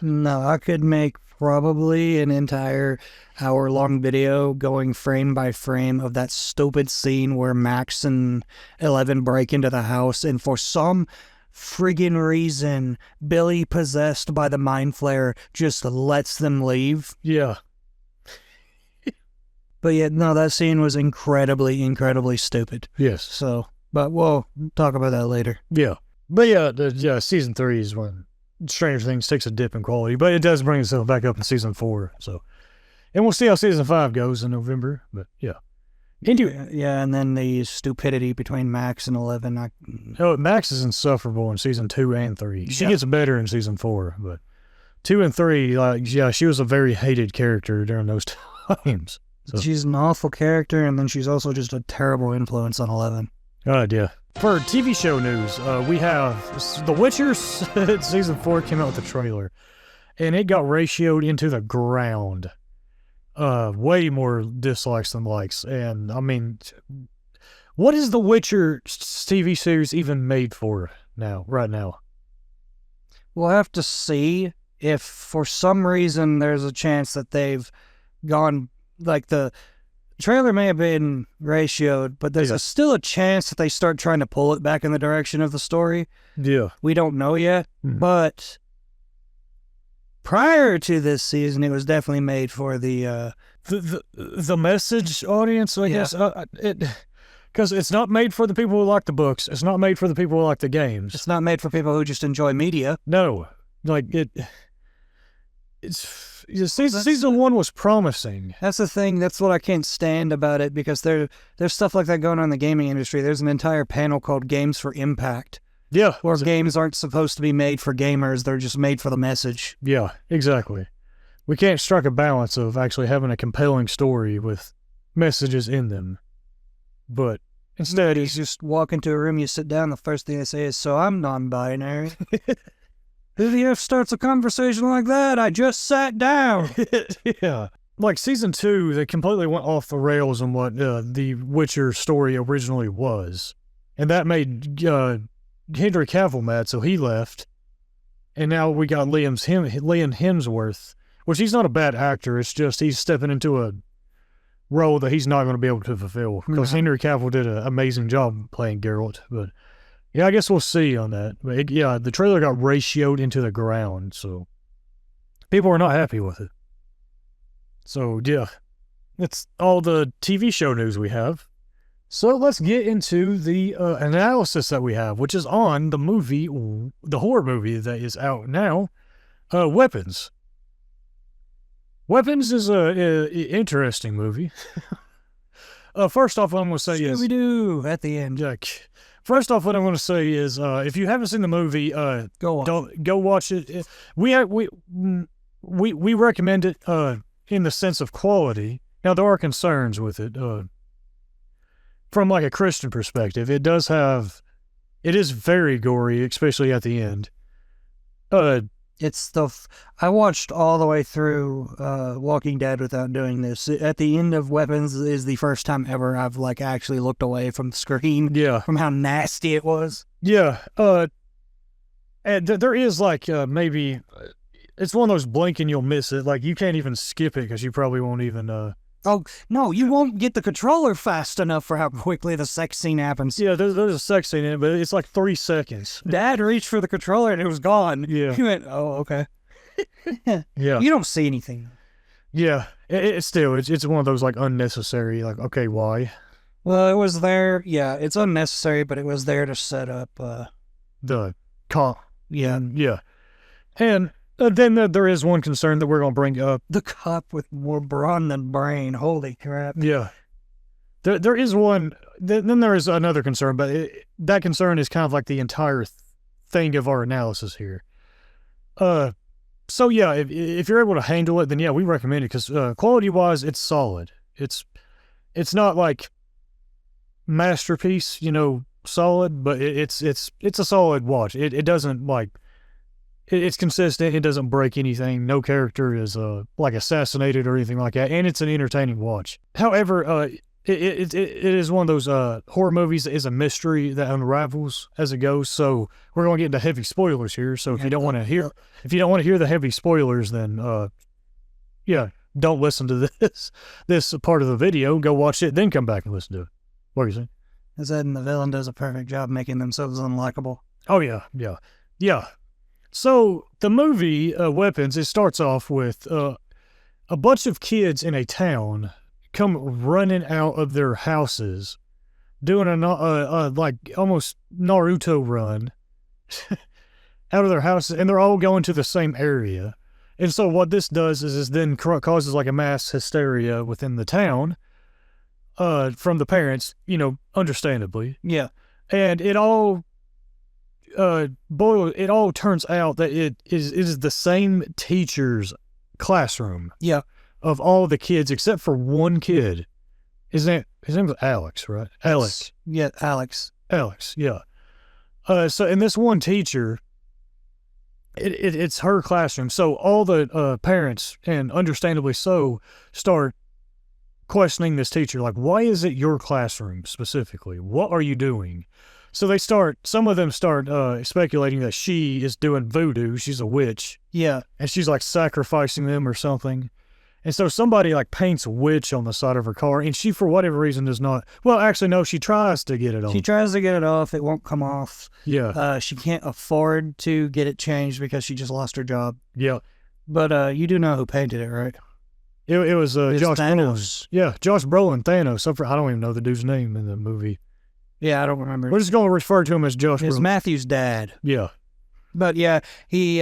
No, I could make probably an entire hour-long video going frame by frame of that stupid scene where Max and Eleven break into the house, and for some friggin' reason, Billy, possessed by the mind flare, just lets them leave. Yeah. But yeah, no, that scene was incredibly, incredibly stupid. Yes. So, but we'll talk about that later. Yeah. But yeah, season 3 is when Stranger Things takes a dip in quality, but it does bring itself back up in season 4. So, and we'll see how season 5 goes in November. But yeah. Yeah, and then the stupidity between Max and 11. Max is insufferable in season 2 and 3. She gets better in season 4, but 2 and 3, she was a very hated character during those times. So. She's an awful character, and then she's also just a terrible influence on 11. Yeah. For TV show news, we have The Witcher season 4 came out with a trailer, and it got ratioed into the ground. Way more dislikes than likes. And I mean, what is The Witcher TV series even made for right now? We'll have to see if for some reason there's a chance that they've gone, like the trailer may have been ratioed, but there's still a chance that they start trying to pull it back in the direction of the story. Yeah. We don't know yet, but prior to this season, it was definitely made for the message audience, I guess. Because it's not made for the people who like the books. It's not made for the people who like the games. It's not made for people who just enjoy media. No, season 1 was promising. That's the thing. That's what I can't stand about it, because there's stuff like that going on in the gaming industry. There's an entire panel called Games for Impact. Yeah. Where games aren't supposed to be made for gamers. They're just made for the message. Yeah, exactly. We can't strike a balance of actually having a compelling story with messages in them. But instead, you just walk into a room, you sit down, the first thing they say is, "So I'm non-binary." If he starts a conversation like that, I just sat down. Yeah. Like season 2, they completely went off the rails on what the Witcher story originally was. And that made Henry Cavill mad, so he left. And now we got Liam Hemsworth, which he's not a bad actor. It's just he's stepping into a role that he's not going to be able to fulfill, because Henry Cavill did an amazing job playing Geralt. But yeah, I guess we'll see on that. But the trailer got ratioed into the ground, so people are not happy with it. So yeah, that's all the TV show news we have. So let's get into the analysis that we have, which is on the horror movie that is out now, Weapons. Weapons is a interesting movie. First off, what I'm going to say is... Scooby-Doo at the end. First off, what I'm going to say is, if you haven't seen the movie, go watch it. We recommend it in the sense of quality. Now, there are concerns with it. From like a Christian perspective, it is very gory, especially at the end. I watched all the way through Walking Dead without doing this. At the end of Weapons is the first time ever I've actually looked away from the screen. Yeah. From how nasty it was. Yeah. And there is maybe it's one of those blink and you'll miss it. Like you can't even skip it because you probably won't even. Oh, no, you won't get the controller fast enough for how quickly the sex scene happens. Yeah, there's a sex scene in it, but it's like 3 seconds. Dad reached for the controller and it was gone. Yeah. He went, oh, okay. Yeah. You don't see anything. Yeah, it's one of those unnecessary, okay, why? Well, it was there. Yeah, it's unnecessary, but it was there to set up the cop. Yeah. Yeah. And then there is one concern that we're going to bring up. The cop with more brawn than brain. Holy crap. Yeah. There is one. Then there is another concern, but that concern is kind of like the entire thing of our analysis here. So yeah, if you're able to handle it, then yeah, we recommend it because quality-wise, it's solid. It's not like masterpiece, solid, but it's a solid watch. It doesn't it's consistent. It doesn't break anything. No character is assassinated or anything like that, and it's an entertaining watch. However, it is one of those horror movies that is a mystery that unravels as it goes. So we're going to get into heavy spoilers here. So if you don't want to hear the heavy spoilers, then don't listen to this part of the video. Go watch it, then come back and listen to it. What are you saying? I said, and the villain does a perfect job making themselves unlikable. Oh yeah. So the movie Weapons, it starts off with a bunch of kids in a town come running out of their houses, doing a almost Naruto run, out of their houses, and they're all going to the same area. And so what this does is then causes like a mass hysteria within the town from the parents, understandably. Yeah. And it all turns out that it is the same teacher's classroom. Yeah. Of all the kids except for one kid. His name was Alex, right? Alex. Yeah, Alex. Alex, yeah. So in this one teacher, it's her classroom. So all the parents, and understandably so, start questioning this teacher. Like, why is it your classroom specifically? What are you doing? So some of them start speculating that she is doing voodoo. She's a witch. Yeah. And she's like sacrificing them or something. And so somebody like paints witch on the side of her car, and she, for whatever reason, does not. Well, actually, no, she tries to get it off. She tries to get it off. It won't come off. Yeah. She can't afford to get it changed because she just lost her job. Yeah. But you do know who painted it, right? It was Josh Thanos. Brolin. Yeah, Josh Brolin, Thanos. I don't even know the dude's name in the movie. Yeah, I don't remember. We're just going to refer to him as Josh It's Brolin. Matthew's dad. Yeah. But yeah, he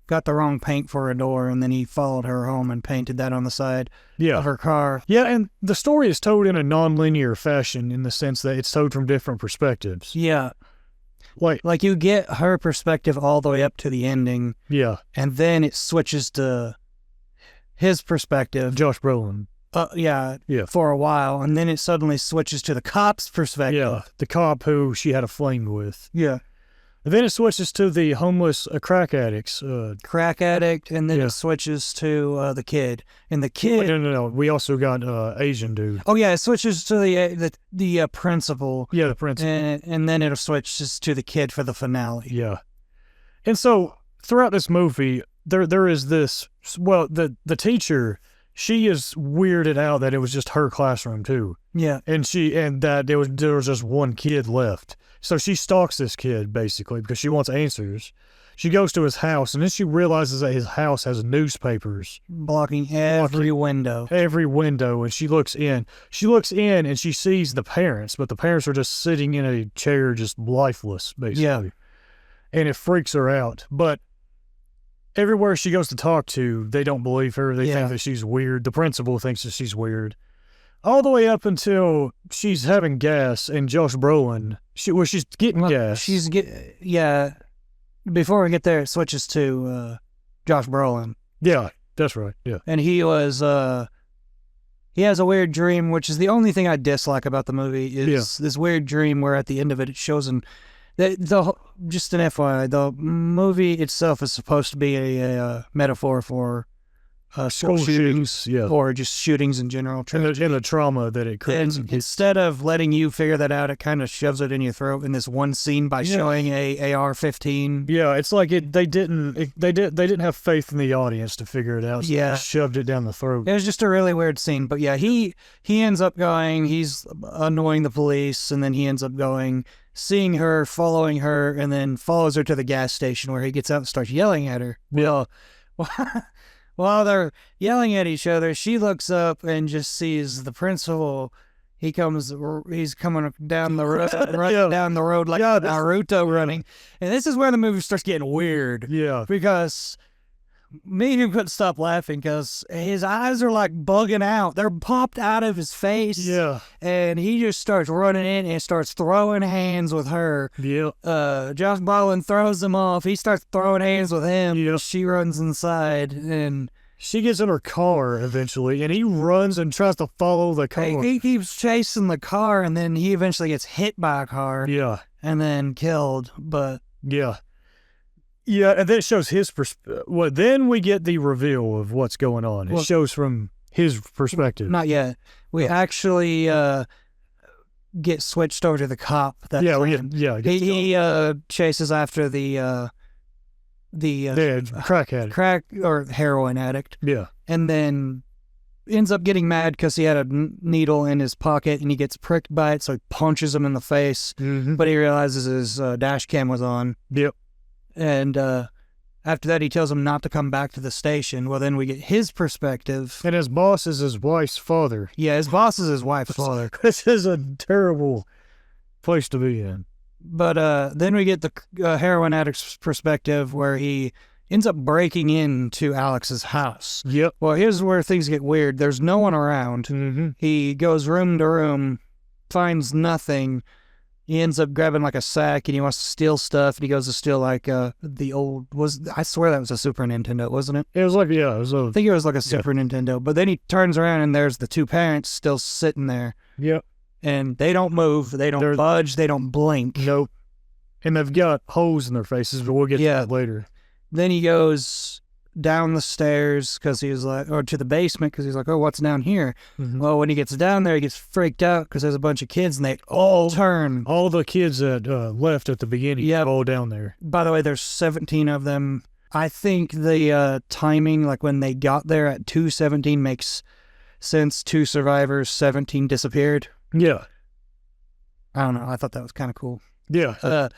got the wrong paint for a door, and then he followed her home and painted that on the side of her car. Yeah, and the story is told in a non-linear fashion in the sense that it's told from different perspectives. Yeah. Like you get her perspective all the way up to the ending. Yeah. And then it switches to his perspective. Josh Brolin. Yeah. For a while, and then it suddenly switches to the cop's perspective. Yeah, the cop who she had a fling with. Yeah. And then it switches to the homeless crack addicts. Crack addict, and then it switches to the kid. And the kid... No. We also got Asian dude. Oh, yeah, it switches to the principal. Yeah, the principal. And then it switches to the kid for the finale. Yeah. And so, throughout this movie, there is this... Well, the teacher, she is weirded out that it was just her classroom, too. Yeah. And that there was just one kid left. So she stalks this kid, basically, because she wants answers. She goes to his house, and then she realizes that his house has newspapers. Blocking every window. Every window, and she looks in. She looks in, and she sees the parents, but the parents are just sitting in a chair, just lifeless, basically. Yeah. And it freaks her out. But everywhere she goes to talk to, they don't believe her. They think that she's weird. The principal thinks that she's weird. All the way up until she's having gas, and Josh Brolin, she's getting gas. Before we get there, it switches to Josh Brolin. Yeah, that's right. Yeah. And he has a weird dream, which is the only thing I dislike about the movie, is this weird dream where at the end of it shows him just an FYI, the movie itself is supposed to be a metaphor for school shootings, or just shootings in general. And the trauma that it creates. And instead of letting you figure that out, it kind of shoves it in your throat in this one scene by showing a AR-15. Yeah, it's like they didn't have faith in the audience to figure it out. So they shoved it down the throat. It was just a really weird scene. But yeah, he ends up going. He's annoying the police, and then he ends up going, seeing her, following her, and then follows her to the gas station where he gets out and starts yelling at her. Yeah. While they're yelling at each other, she looks up and just sees the principal. He's coming down the road, down the road like Naruto running. And this is where the movie starts getting weird. Yeah. Because me and him couldn't stop laughing because his eyes are like bugging out. They're popped out of his face. Yeah. And he just starts running in and starts throwing hands with her. Yeah. Josh Brolin throws him off. He starts throwing hands with him. Yeah. She runs inside and she gets in her car eventually, and he runs and tries to follow the car. He keeps chasing the car, and then he eventually gets hit by a car. Yeah. And then killed, but... Yeah. Yeah, and then it shows his perspective. Well, then we get the reveal of what's going on. It shows from his perspective. Not yet. We actually get switched over to the cop. He chases after the crack addict. Crack or heroin addict. Yeah. And then ends up getting mad because he had a needle in his pocket and he gets pricked by it, so he punches him in the face. Mm-hmm. But he realizes his dash cam was on. Yep. And after that, he tells him not to come back to the station. Well, then we get his perspective. And his boss is his wife's father. Yeah, his boss is his wife's father. This is a terrible place to be in. But then we get the heroin addict's perspective where he ends up breaking into Alex's house. Yep. Well, here's where things get weird. There's no one around. Mm-hmm. He goes room to room, finds nothing. He ends up grabbing like a sack and he wants to steal stuff. And he goes to steal like the old I swear that was a Super Nintendo, wasn't it? It was like, yeah, it was I think it was like a Super Nintendo. But then he turns around and there's the two parents still sitting there. Yep. And they don't move. They don't budge. They don't blink. Nope. And they've got holes in their faces, but we'll get to that later. Then he goes down the stairs because he was like, or to the basement because he's like, oh, what's down here? Mm-hmm. Well, when he gets down there, he gets freaked out because there's a bunch of kids and they all turn. All the kids that left at the beginning, all down there. By the way, there's 17 of them. I think the timing, like when they got there at 2:17 makes sense. 2 survivors, 17 disappeared. Yeah. I don't know. I thought that was kind of cool. Yeah.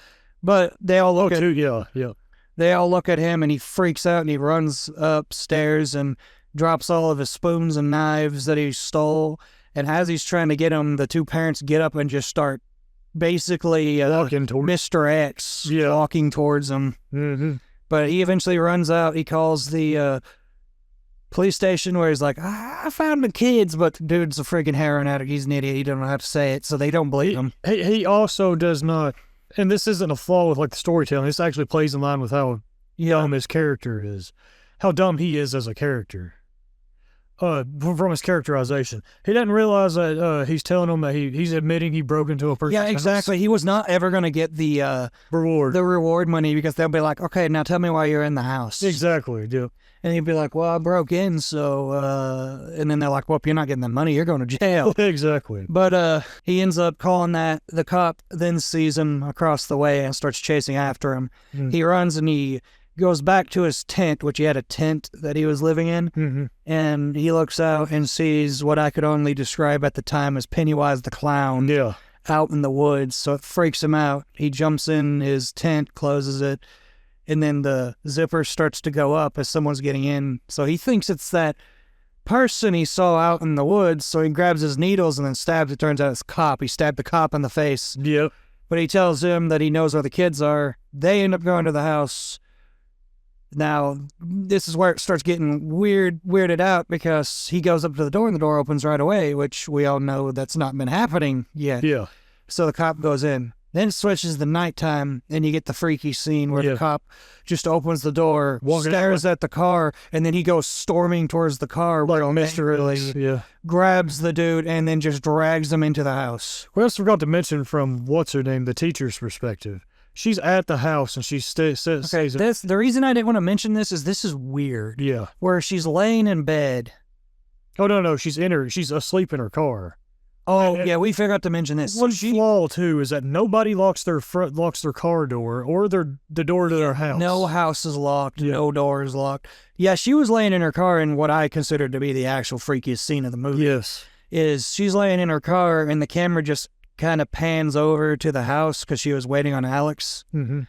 But they all look They all look at him and he freaks out and he runs upstairs and drops all of his spoons and knives that he stole. And as he's trying to get them, the two parents get up and just start basically walking towards Mr. X, walking towards him. Mm-hmm. But he eventually runs out. He calls the police station where he's like, I found the kids, but the dude's a freaking heroin addict. He's an idiot. He don't know how to say it, so they don't believe him. He also does not... And this isn't a flaw with like the storytelling. This actually plays in line with how dumb his character is, how dumb he is as a character. From his characterization, he doesn't realize that he's telling them that he's admitting he broke into a person's house. Exactly. He was not ever going to get the reward money because they'll be like, okay, now tell me why you're in the house. Exactly. Yeah. And he'd be like, well, I broke in, so, and then they're like, well, if you're not getting the money, you're going to jail. Exactly. But he ends up calling that. The cop then sees him across the way and starts chasing after him. Mm. He runs and he goes back to his tent, which he had a tent that he was living in, mm-hmm. and he looks out and sees what I could only describe at the time as Pennywise the Clown out in the woods, so it freaks him out. He jumps in his tent, closes it, and then the zipper starts to go up as someone's getting in, so he thinks it's that person he saw out in the woods, so he grabs his needles and then stabs. It turns out it's a cop. He stabbed the cop in the face. Yep. But he tells him that he knows where the kids are. They end up going to the house. Now, this is where it starts getting weirded out because he goes up to the door and the door opens right away, which we all know that's not been happening yet. Yeah. So the cop goes in. Then it switches to nighttime, and you get the freaky scene where the cop just opens the door, stares at the car, and then he goes storming towards the car, like mysteriously, grabs the dude, and then just drags him into the house. We also forgot to mention from what's-her-name, the teacher's perspective. She's at the house, and she says... Okay, the reason I didn't want to mention this is weird. Yeah. Where she's laying in bed. Oh, no, she's asleep in her car. Oh, yeah, we forgot to mention this. One flaw, too, is that nobody locks their car door or the door to their house. No house is locked. Yeah. No door is locked. Yeah, she was laying in her car in what I consider to be the actual freakiest scene of the movie. Yes. Is she's laying in her car, and the camera just kind of pans over to the house because she was waiting on Alex. Mm-hmm.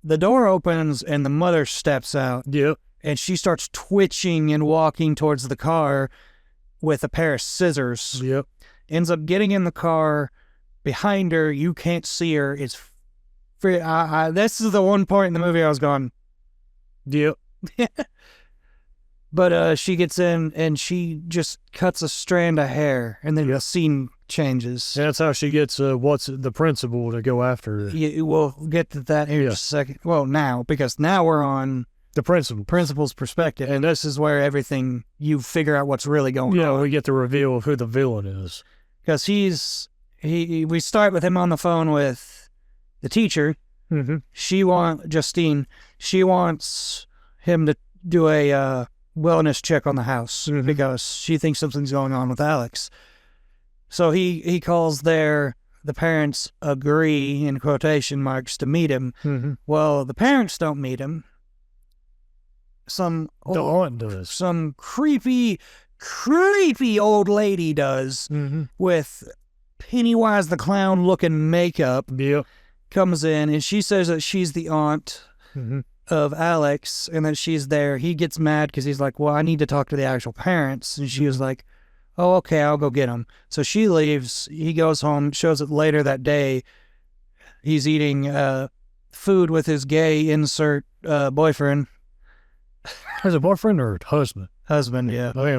The door opens, and the mother steps out. Yep. And she starts twitching and walking towards the car with a pair of scissors. Yep. Ends up getting in the car. Behind her, you can't see her. It's free. This is the one point in the movie I was going, yep. But she gets in and she just cuts a strand of hair, and then the scene changes. And that's how she gets the principal to go after her. Yeah, we'll get to that in just a second. Well, because now we're on the principal's perspective, and this is where you figure out what's really going on. Yeah, we get the reveal of who the villain is. Because we start with him on the phone with the teacher. Mm-hmm. Justine, she wants him to do a wellness check on the house because she thinks something's going on with Alex. So he calls there. The parents agree, in quotation marks, to meet him. Mm-hmm. Well, the parents don't meet him. The aunt does. Some creepy old lady does with Pennywise the Clown looking makeup. Yep. Comes in and she says that she's the aunt of Alex and that she's there. He gets mad because he's like, well, I need to talk to the actual parents. And she was like, oh, okay, I'll go get them. So she leaves. He goes home, shows it later that day. he's eating food with his gay insert boyfriend. As a boyfriend or husband? Husband, yeah. I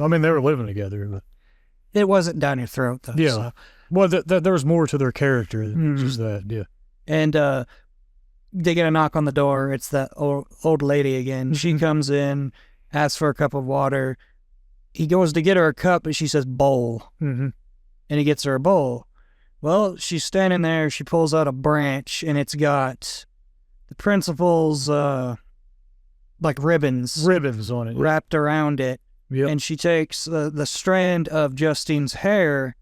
mean, they were living together, but it wasn't down your throat, though. Yeah. So. Well, there was more to their character than just that, yeah. And they get a knock on the door. It's that old lady again. She comes in, asks for a cup of water. He goes to get her a cup, but she says bowl. Mm-hmm. And he gets her a bowl. Well, she's standing there. She pulls out a branch, and it's got the principal's like ribbons on it, wrapped around it. Yep. And she takes the strand of Justine's hair.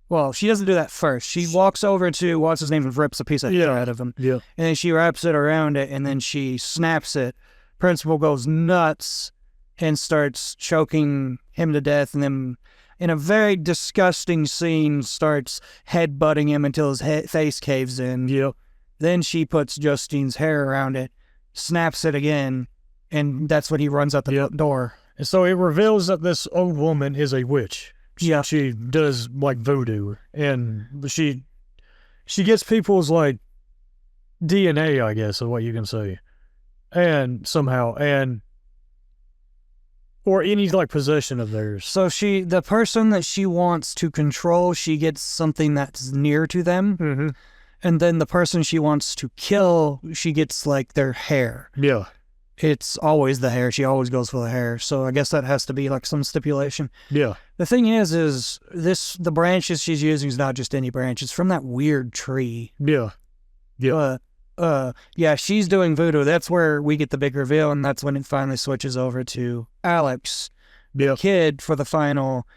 Well, she doesn't do that first. She walks over to what's his name and rips a piece of hair out of him. Yeah. And then she wraps it around it, and then she snaps it. Principal goes nuts and starts choking him to death, and then in a very disgusting scene starts headbutting him until his face caves in. Yep. Then she puts Justine's hair around it, snaps it again, and that's when he runs out the door. And so it reveals that this old woman is a witch. Yeah. She does like voodoo, and she gets people's like DNA, I guess, is what you can say, and somehow, or any like possession of theirs. So the person that she wants to control, she gets something that's near to them. Mm-hmm. And then the person she wants to kill, she gets like their hair. Yeah. It's always the hair. She always goes for the hair. So I guess that has to be like some stipulation. Yeah. The thing is the branches she's using is not just any branch. It's from that weird tree. Yeah. Yeah. Yeah, she's doing voodoo. That's where we get the big reveal, and that's when it finally switches over to Alex, the kid, for the final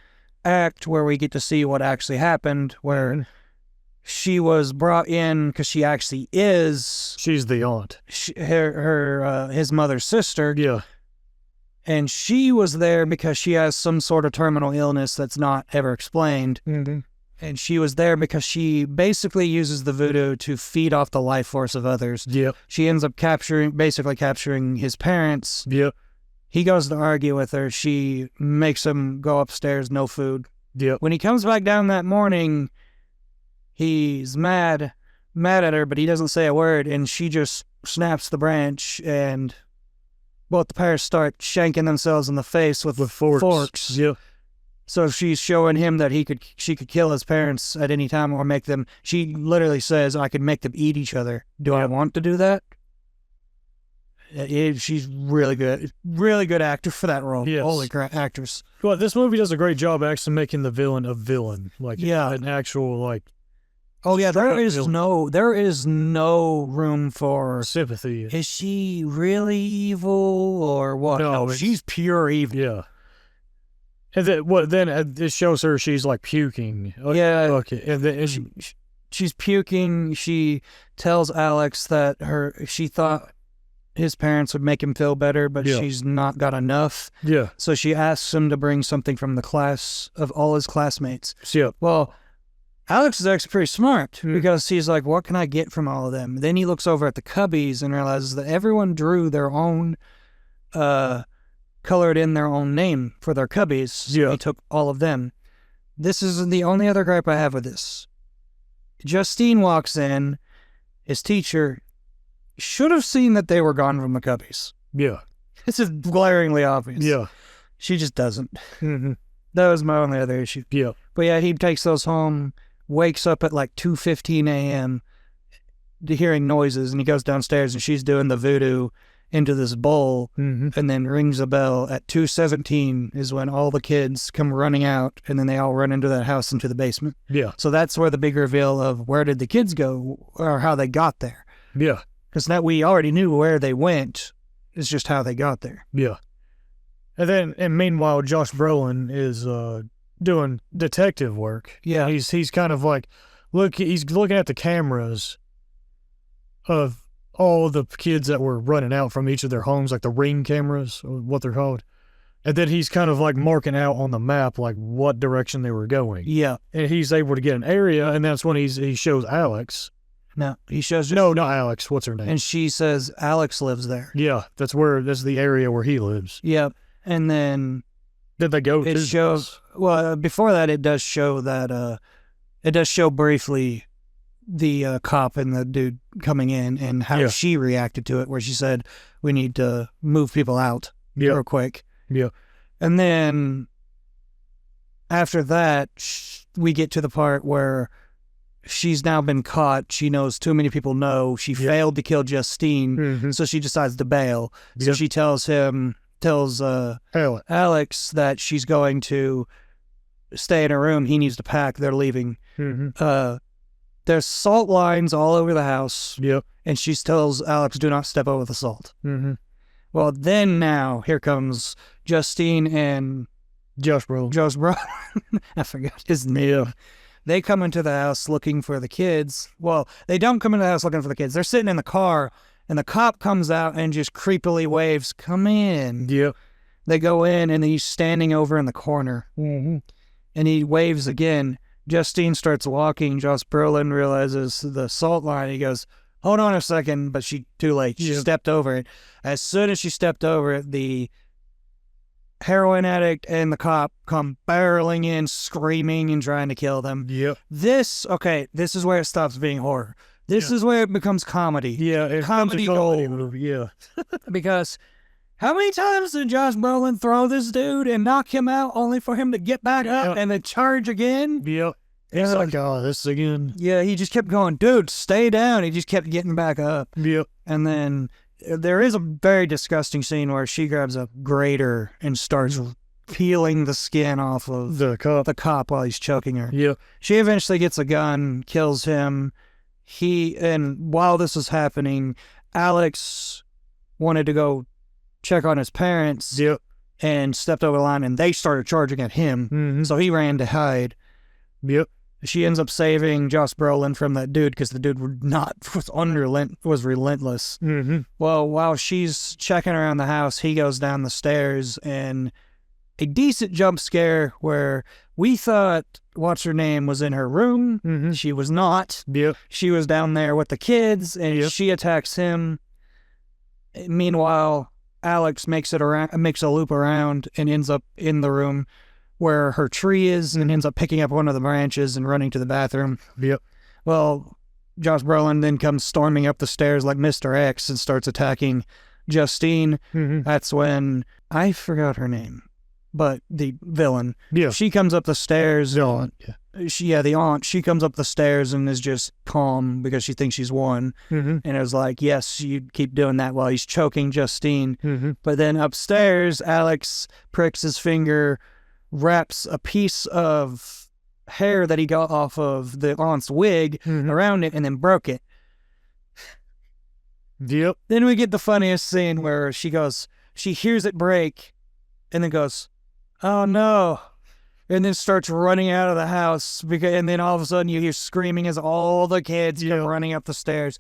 act, where we get to see what actually happened, where she was brought in because she actually is... She's the aunt. His mother's sister. Yeah. And she was there because she has some sort of terminal illness that's not ever explained. Mm-hmm. And she was there because she basically uses the voodoo to feed off the life force of others. Yep. She ends up basically capturing his parents. Yep. He goes to argue with her. She makes him go upstairs, no food. Yep. When he comes back down that morning, he's mad at her, but he doesn't say a word, and she just snaps the branch, and both the parents start shanking themselves in the face with forks. Yep. So she's showing him that she could kill his parents at any time or make them... She literally says, I could make them eat each other. Do I want to do that? She's really good. Really good actor for that role. Yes. Holy crap, actress. Well, this movie does a great job actually making the villain a villain. Like, an actual, like... Oh, yeah, there is no room for... sympathy. Is she really evil or what? No, she's pure evil. Yeah. And then it shows her she's like puking. Yeah. Okay. And then she's puking. She tells Alex that she thought his parents would make him feel better, but she's not got enough. Yeah. So she asks him to bring something from the class of all his classmates. Yeah. Well, Alex is actually pretty smart because he's like, what can I get from all of them? Then he looks over at the cubbies and realizes that everyone drew their own... colored in their own name for their cubbies. So he took all of them. This is the only other gripe I have with this. Justine walks in. His teacher should have seen that they were gone from the cubbies. Yeah. This is glaringly obvious. Yeah. She just doesn't. Mm-hmm. That was my only other issue. Yeah. But yeah, he takes those home, wakes up at like 2:15 a.m. to hearing noises, and he goes downstairs and she's doing the voodoo into this bowl, and then rings a bell at 2:17 is when all the kids come running out, and then they all run into that house into the basement. Yeah. So that's where the big reveal of where did the kids go or how they got there. Yeah. Because now we already knew where they went. It's just how they got there. Yeah. And meanwhile, Josh Brolin is doing detective work. Yeah. He's kind of like, he's looking at the cameras of all the kids that were running out from each of their homes, like the ring cameras, or what they're called. And then he's kind of like marking out on the map, like what direction they were going. Yeah. And he's able to get an area, and that's when he shows Alex. No, he shows... No, not Alex. What's her name? And she says Alex lives there. Yeah, that's the area where he lives. Yep. And then... Did they go to... It shows... Well, before that, it does show that... it does show briefly the cop and the dude coming in and how she reacted to it, where she said, we need to move people out real quick. Yeah. And then after that, we get to the part where she's now been caught. She knows too many people know. She failed to kill Justine, so she decides to bail. So she tells Alex that she's going to stay in her room. He needs to pack. They're leaving. There's salt lines all over the house. And she tells Alex, do not step over the salt. Well, then now, here comes Justine and Josh Brolin. I forgot his name. They come into the house looking for the kids. Well, they don't come into the house looking for the kids. They're sitting in the car, and the cop comes out and just creepily waves, come in. They go in, and he's standing over in the corner. And he waves again. Justine starts walking. Josh Brolin realizes the salt line. He goes, hold on a second, but too late. She stepped over it. As soon as she stepped over it, the heroin addict and the cop come barreling in, screaming and trying to kill them. This is where it stops being horror. This is where it becomes comedy. It's comedy gold. movie. Because how many times did Josh Brolin throw this dude and knock him out only for him to get back up and then charge again? It's like, oh, this again. He just kept going, dude, stay down. He just kept getting back up. And then there is a very disgusting scene where she grabs a grater and starts peeling the skin off of the cop while he's choking her. She eventually gets a gun, kills him. And while this is happening, Alex wanted to go check on his parents and stepped over the line, and they started charging at him. So he ran to hide. She ends up saving Josh Brolin from that dude because the dude was relentless. Well, while she's checking around the house, he goes down the stairs, and a decent jump scare where we thought what's her name was in her room. She was not. She was down there with the kids, and she attacks him. Meanwhile, Alex makes a loop around and ends up in the room where her tree is and ends up picking up one of the branches and running to the bathroom. Well, Josh Brolin then comes storming up the stairs like Mr. X and starts attacking Justine. That's when, I forgot her name, but the villain. She comes up the stairs. The aunt. The aunt. She comes up the stairs and is just calm because she thinks she's won. And it was like, yes, you keep doing that while he's choking Justine. But then upstairs, Alex pricks his finger, wraps a piece of hair that he got off of the aunt's wig around it, and then broke it. Then we get the funniest scene where she hears it break, and then goes, oh no, and then starts running out of the house, and then all of a sudden you hear screaming as all the kids come running up the stairs.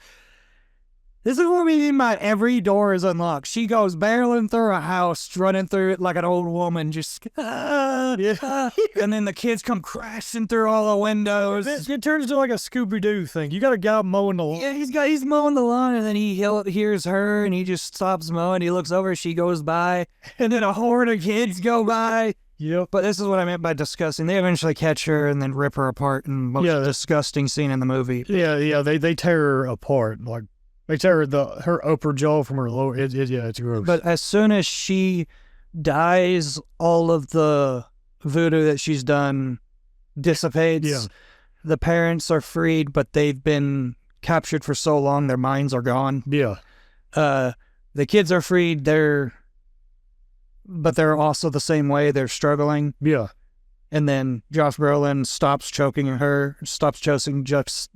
This is what we mean by every door is unlocked. She goes barreling through a house, running through it like an old woman, just and then the kids come crashing through all the windows. It turns into like a Scooby-Doo thing. You got a guy mowing the lawn. He's mowing the lawn, and then he hears her, and he just stops mowing. He looks over, she goes by, and then a horde of kids go by. But this is what I meant by disgusting. They eventually catch her and then rip her apart in the most disgusting scene in the movie. They tear her apart, like. They tear her upper jaw from her lower. It's gross. But as soon as she dies, all of the voodoo that she's done dissipates. The parents are freed, but they've been captured for so long, their minds are gone. The kids are freed. But they're also the same way. They're struggling. And then Josh Brolin stops choking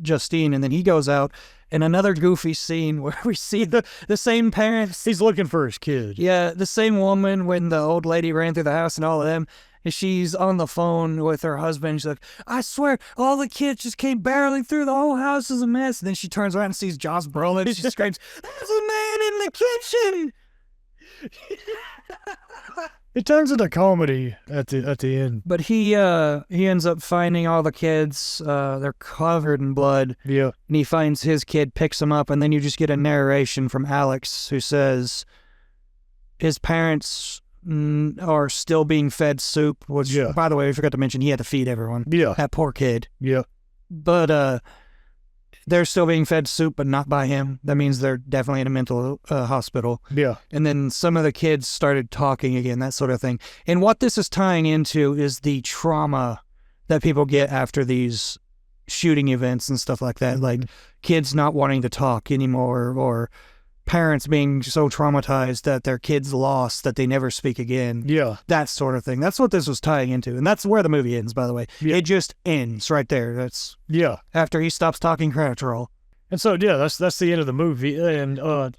Justine, and then he goes out. In another goofy scene where we see the same parents. He's looking for his kid. The same woman when the old lady ran through the house and all of them. And she's on the phone with her husband. She's like, I swear, all the kids just came barreling through. The whole house is a mess. And then she turns around and sees Josh Brolin. She screams, there's a man in the kitchen. It turns into comedy at the end. But he ends up finding all the kids. They're covered in blood. And he finds his kid, picks him up, and then you just get a narration from Alex who says his parents are still being fed soup, which, by the way, we forgot to mention he had to feed everyone. That poor kid. But they're still being fed soup, but not by him. That means they're definitely in a mental hospital. Yeah. And then some of the kids started talking again, that sort of thing. And what this is tying into is the trauma that people get after these shooting events and stuff like that. Like kids not wanting to talk anymore, or parents being so traumatized that their kids lost that they never speak again. Yeah. That sort of thing. That's what this was tying into. And that's where the movie ends, by the way. Yeah. It just ends right there. That's after he stops talking credit roll. And so, yeah, that's the end of the movie. And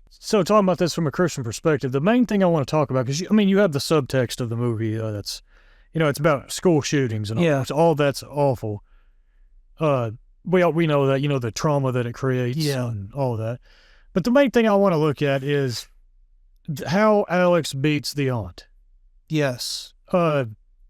so talking about this from a Christian perspective, the main thing I want to talk about, because, you have the subtext of the movie that's, it's about school shootings and all, all that's awful. We know that, the trauma that it creates and all of that. But the main thing I want to look at is how Alex beats the aunt. Yes.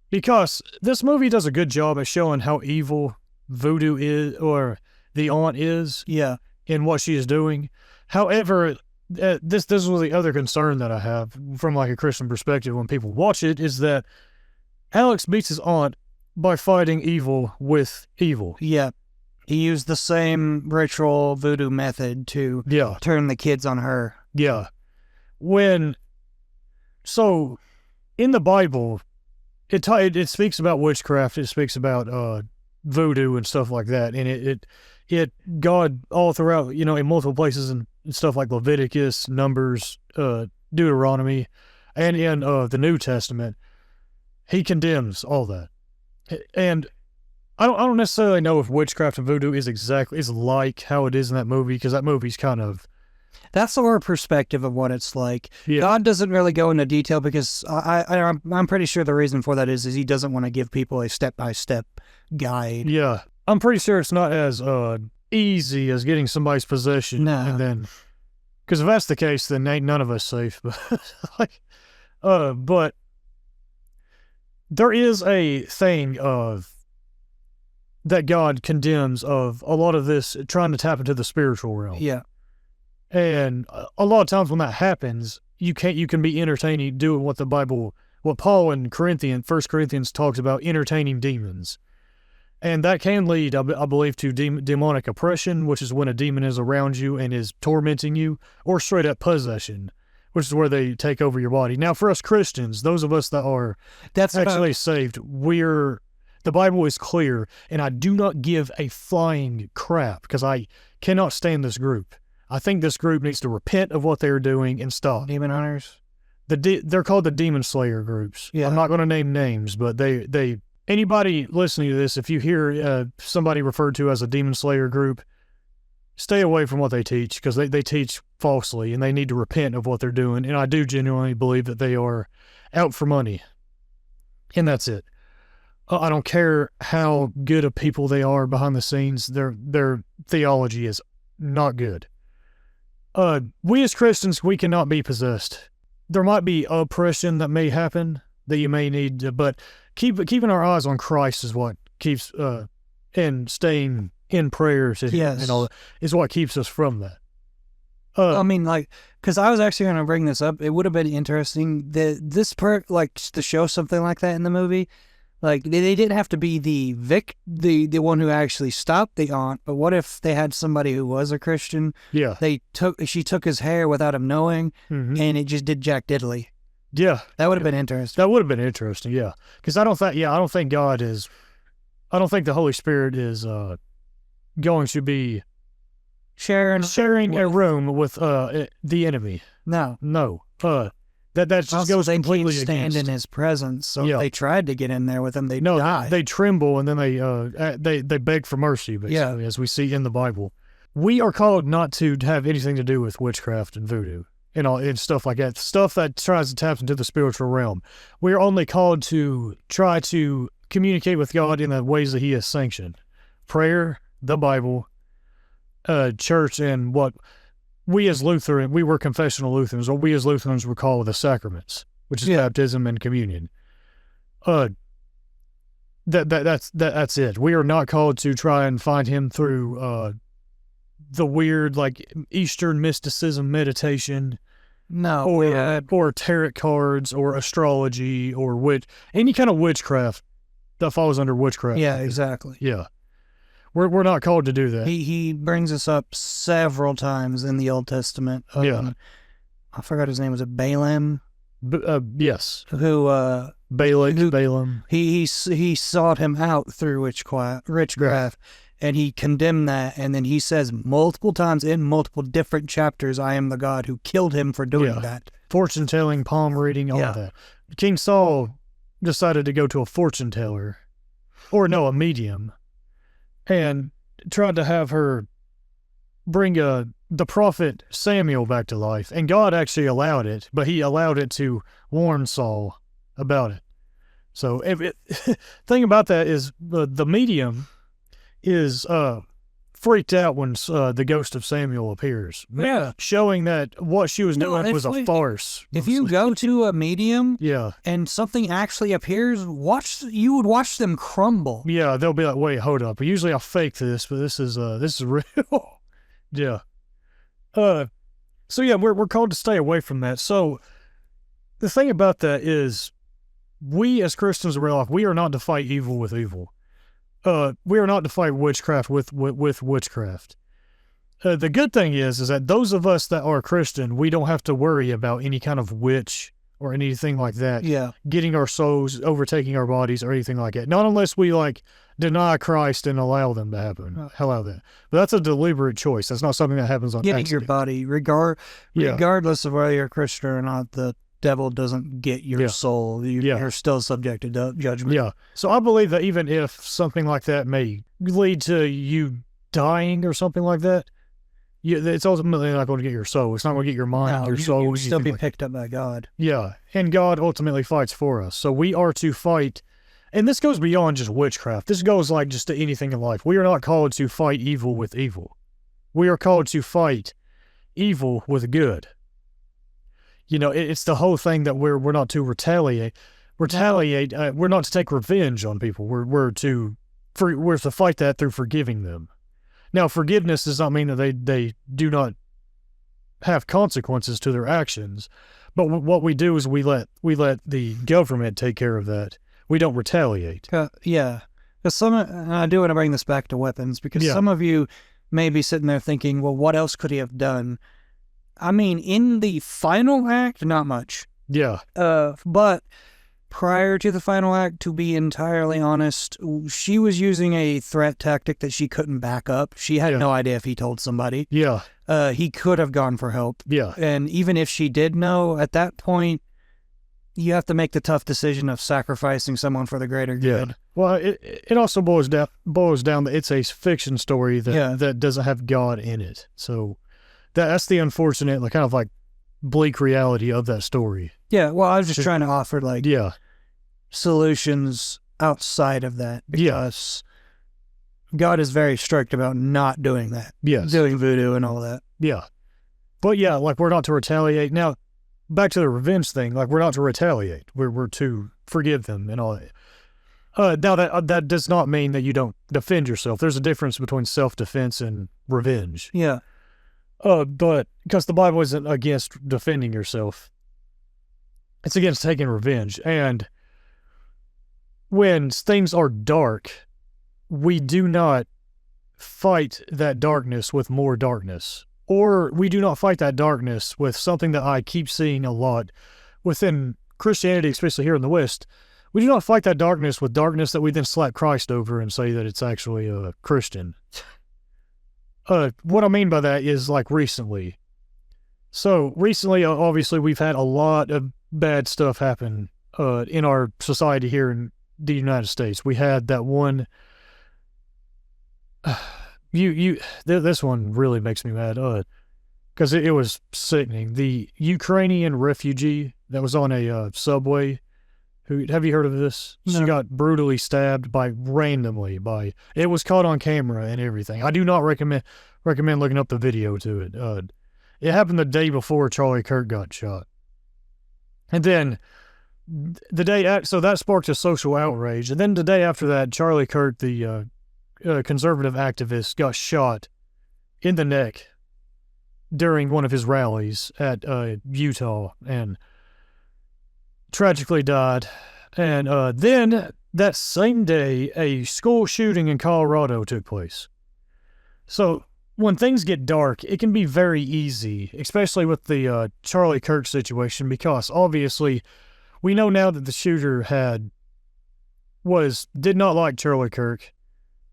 Because this movie does a good job at showing how evil voodoo is, or the aunt is. Yeah. In what she is doing. However, this was the other concern that I have from like a Christian perspective when people watch it, is that Alex beats his aunt by fighting evil with evil. Yeah. He used the same ritual voodoo method to turn the kids on her. Yeah. So in the Bible, it speaks about witchcraft. It speaks about voodoo and stuff like that. And it God all throughout, in multiple places and stuff like Leviticus, Numbers, Deuteronomy, and in the New Testament, he condemns all that. And I don't necessarily know if witchcraft and voodoo is like how it is in that movie, because that movie's kind of... That's our perspective of what it's like. Yeah. God doesn't really go into detail, because I'm pretty sure the reason for that is he doesn't want to give people a step-by-step guide. Yeah. I'm pretty sure it's not as easy as getting somebody's possession. No. And then... Because if that's the case, then ain't none of us safe. But there is a thing that God condemns of a lot of this trying to tap into the spiritual realm. Yeah. And a lot of times when that happens, you can be entertaining, doing what Paul in 1 Corinthians talks about, entertaining demons. And that can lead, I believe, to demonic oppression, which is when a demon is around you and is tormenting you, or straight up possession, which is where they take over your body. Now, for us Christians, those of us that are saved, the Bible is clear, and I do not give a flying crap, because I cannot stand this group. I think this group needs to repent of what they're doing and stop. Demon hunters? They're called the Demon Slayer groups. Yeah. I'm not going to name names, but anybody listening to this, if you hear somebody referred to as a Demon Slayer group, stay away from what they teach, because they teach falsely, and they need to repent of what they're doing. And I do genuinely believe that they are out for money. And that's it. I don't care how good of people they are behind the scenes. Their theology is not good. We as Christians, we cannot be possessed. There might be oppression that may happen that you may need to, but keeping our eyes on Christ is what keeps, and staying in prayers and all that is what keeps us from that. Because I was actually going to bring this up. It would have been interesting to show something like that in the movie. Like, they didn't have to be the one who actually stopped the aunt, but what if they had somebody who was a Christian? Yeah. She took his hair without him knowing, and it just did Jack Diddley. Yeah. That would have been interesting. That would have been interesting, yeah. Because I don't think the Holy Spirit is going to be sharing a room with the enemy. No. That just also, goes they completely can't stand against. in his presence. So if they tried to get in there with him, they'd die. They tremble, and then they beg for mercy, basically, as we see in the Bible. We are called not to have anything to do with witchcraft and voodoo and stuff like that, stuff that tries to tap into the spiritual realm. We are only called to try to communicate with God in the ways that He has sanctioned: prayer, the Bible, church, and what we as we were confessional Lutherans, or we as Lutherans would call the sacraments, which is baptism and communion. That's it. We are not called to try and find Him through the weird, like, Eastern mysticism meditation. No. Or tarot cards, or astrology, or any kind of witchcraft that falls under witchcraft. Yeah, exactly. Yeah. We're not called to do that. He brings us up several times in the Old Testament. Yeah. I forgot his name. Was it Balaam? Yes. Who Balaam. He sought him out through witchcraft, and he condemned that. And then he says multiple times in multiple different chapters, "I am the God who killed him for doing that." Fortune telling, palm reading, all of that. King Saul decided to go to a fortune teller, a medium, and tried to have her bring the prophet Samuel back to life. And God actually allowed it, but he allowed it to warn Saul about it. So thing about that is the medium is freaked out when the ghost of Samuel appears. Yeah. Showing that what she was doing was a farce. If you go to a medium yeah. and something actually appears, you would watch them crumble. Yeah, they'll be like, wait, hold up. Usually I fake this, but this is real. yeah. So yeah, we're called to stay away from that. So the thing about that is we as Christians in real life, we are not to fight evil with evil. We are not to fight witchcraft with witchcraft. The good thing is that those of us that are Christian, we don't have to worry about any kind of witch or anything like that. Yeah. Getting our souls, overtaking our bodies or anything like that. Not unless we deny Christ and allow them to happen. Allow that. But that's a deliberate choice. That's not something that happens on Getting accident. your body, regardless of whether you're a Christian or not, the devil doesn't get your soul. You're still subject to judgment. Yeah. So I believe that even if something like that may lead to you dying or something like that, it's ultimately not going to get your soul. It's not going to get your mind, your soul. You'll still be picked up by God. Yeah. And God ultimately fights for us. So we are to fight. And this goes beyond just witchcraft. This goes just to anything in life. We are not called to fight evil with evil. We are called to fight evil with good. It's the whole thing that we're not to retaliate. We're not to take revenge on people. We're to fight that through forgiving them. Now, forgiveness does not mean that they do not have consequences to their actions, but what we do is we let the government take care of that. We don't retaliate. Yeah, because I do want to bring this back to weapons, because some of you may be sitting there thinking, well, what else could he have done? I mean, in the final act, not much. Yeah. But prior to the final act, to be entirely honest, she was using a threat tactic that she couldn't back up. She had no idea if he told somebody. Yeah. He could have gone for help. Yeah. And even if she did know, at that point, you have to make the tough decision of sacrificing someone for the greater good. Yeah. Well, it also boils down that it's a fiction story that doesn't have God in it. So that's the unfortunate, kind of bleak reality of that story. Yeah, well, I was just trying to offer solutions outside of that, because God is very strict about not doing that. Yes. Doing voodoo and all that. Yeah. But we're not to retaliate. Now, back to the revenge thing, we're not to retaliate. We're to forgive them and all that. Now, that does not mean that you don't defend yourself. There's a difference between self-defense and revenge. Yeah. But because the Bible isn't against defending yourself, it's against taking revenge. And when things are dark, we do not fight that darkness with more darkness. Or we do not fight that darkness with something that I keep seeing a lot within Christianity, especially here in the West. We do not fight that darkness with darkness that we then slap Christ over and say that it's actually a Christian. What I mean by that is recently. So recently, obviously, we've had a lot of bad stuff happen in our society here in the United States. We had that one. This one really makes me mad. Because it was sickening. The Ukrainian refugee that was on a subway. Have you heard of this? No. She got brutally stabbed randomly. It was caught on camera and everything. I do not recommend looking up the video to it. It happened the day before Charlie Kirk got shot. And then so that sparked a social outrage. And then the day after that, Charlie Kirk, the conservative activist, got shot in the neck during one of his rallies at Utah and tragically died. And then that same day, a school shooting in Colorado took place. So when things get dark, it can be very easy, especially with the Charlie Kirk situation, because obviously we know now that the shooter did not like Charlie Kirk,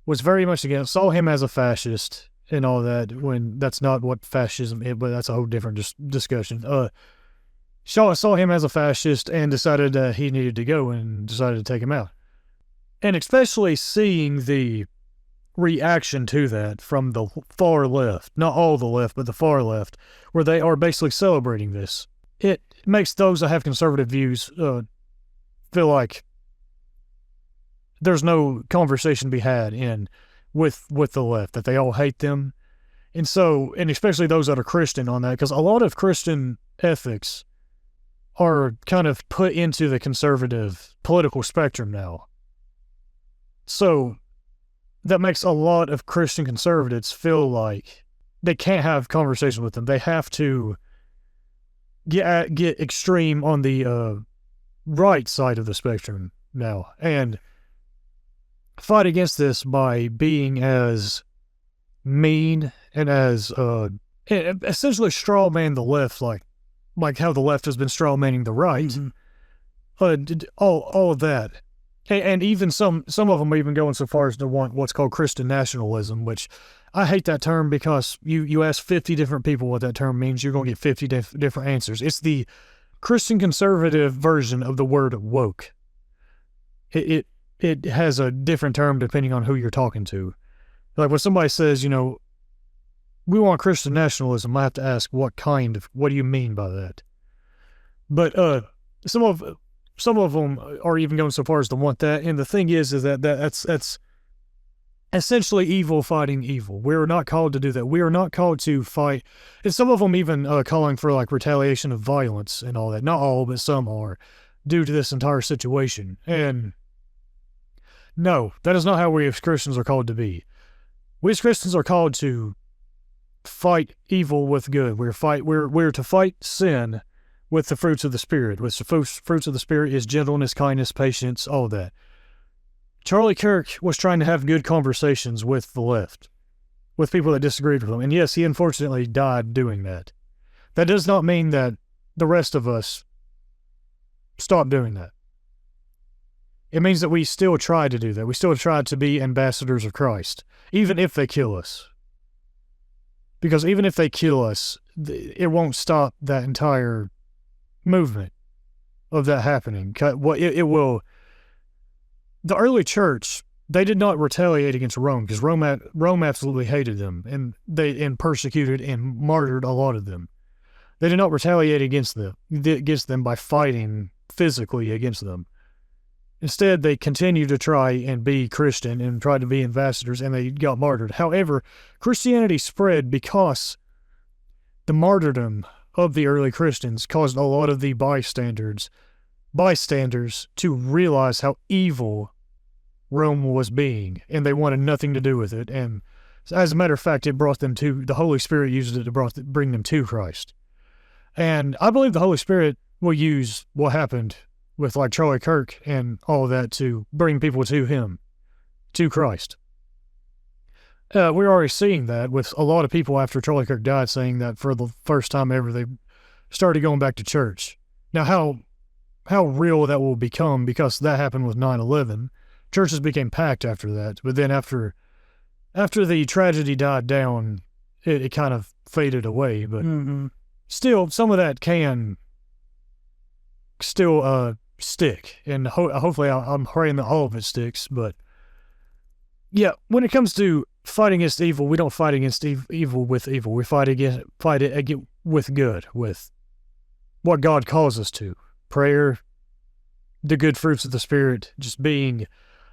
was very much against, saw him as a fascist and all that, when that's not what fascism is, but that's a whole different discussion. Saw him as a fascist and decided that he needed to go and decided to take him out. And especially seeing the reaction to that from the far left, not all the left, but the far left, where they are basically celebrating this. It makes those that have conservative views feel like there's no conversation to be had with the left, that they all hate them. And especially those that are Christian on that, because a lot of Christian ethics are kind of put into the conservative political spectrum now. So that makes a lot of Christian conservatives feel like they can't have conversation with them. They have to get extreme on the right side of the spectrum now and fight against this by being as mean and as essentially straw man the left, like how the left has been straw manning the right. All of that. And even some of them even going so far as to want what's called Christian nationalism, which I hate that term, because you ask 50 different people what that term means, you're going to get 50 different answers. It's the Christian conservative version of the word woke. It has a different term depending on who you're talking to. Like when somebody says, we want Christian nationalism, I have to ask what do you mean by that? But some of them are even going so far as to want that. And the thing is that's essentially evil fighting evil. We're not called to do that. We are not called to fight. And some of them even calling for like retaliation of violence and all that. Not all, but some are, due to this entire situation. And no, that is not how we as Christians are called to be. We as Christians are called to fight evil with good. We're to fight sin with the fruits of the Spirit. With the fruits of the Spirit is gentleness, kindness, patience, all of that. Charlie Kirk was trying to have good conversations with the left, with people that disagreed with him. And yes, he unfortunately died doing that. That does not mean that the rest of us stop doing that. It means that we still try to do that. We still try to be ambassadors of Christ, even if they kill us. Because even if they kill us, it won't stop that entire movement of that happening. It will. The early church, they did not retaliate against Rome, because Rome absolutely hated them, and persecuted and martyred a lot of them. They did not retaliate against them by fighting physically against them. Instead, they continued to try and be Christian and tried to be ambassadors, and they got martyred. However, Christianity spread because the martyrdom of the early Christians caused a lot of the bystanders to realize how evil Rome was being, and they wanted nothing to do with it. And as a matter of fact, the Holy Spirit used it to bring them to Christ. And I believe the Holy Spirit will use what happened with like Charlie Kirk and all of that to bring people to him, to Christ. We're already seeing that with a lot of people after Charlie Kirk died, saying that for the first time ever, they started going back to church. Now, how real that will become, because that happened with 9/11, churches became packed after that. But then after the tragedy died down, it kind of faded away. But still, some of that can still stick, and hopefully I'm praying that all of it sticks. But yeah, when it comes to fighting against evil, we don't fight against evil with evil. We fight it with good, with what God calls us to: prayer, the good fruits of the Spirit, just being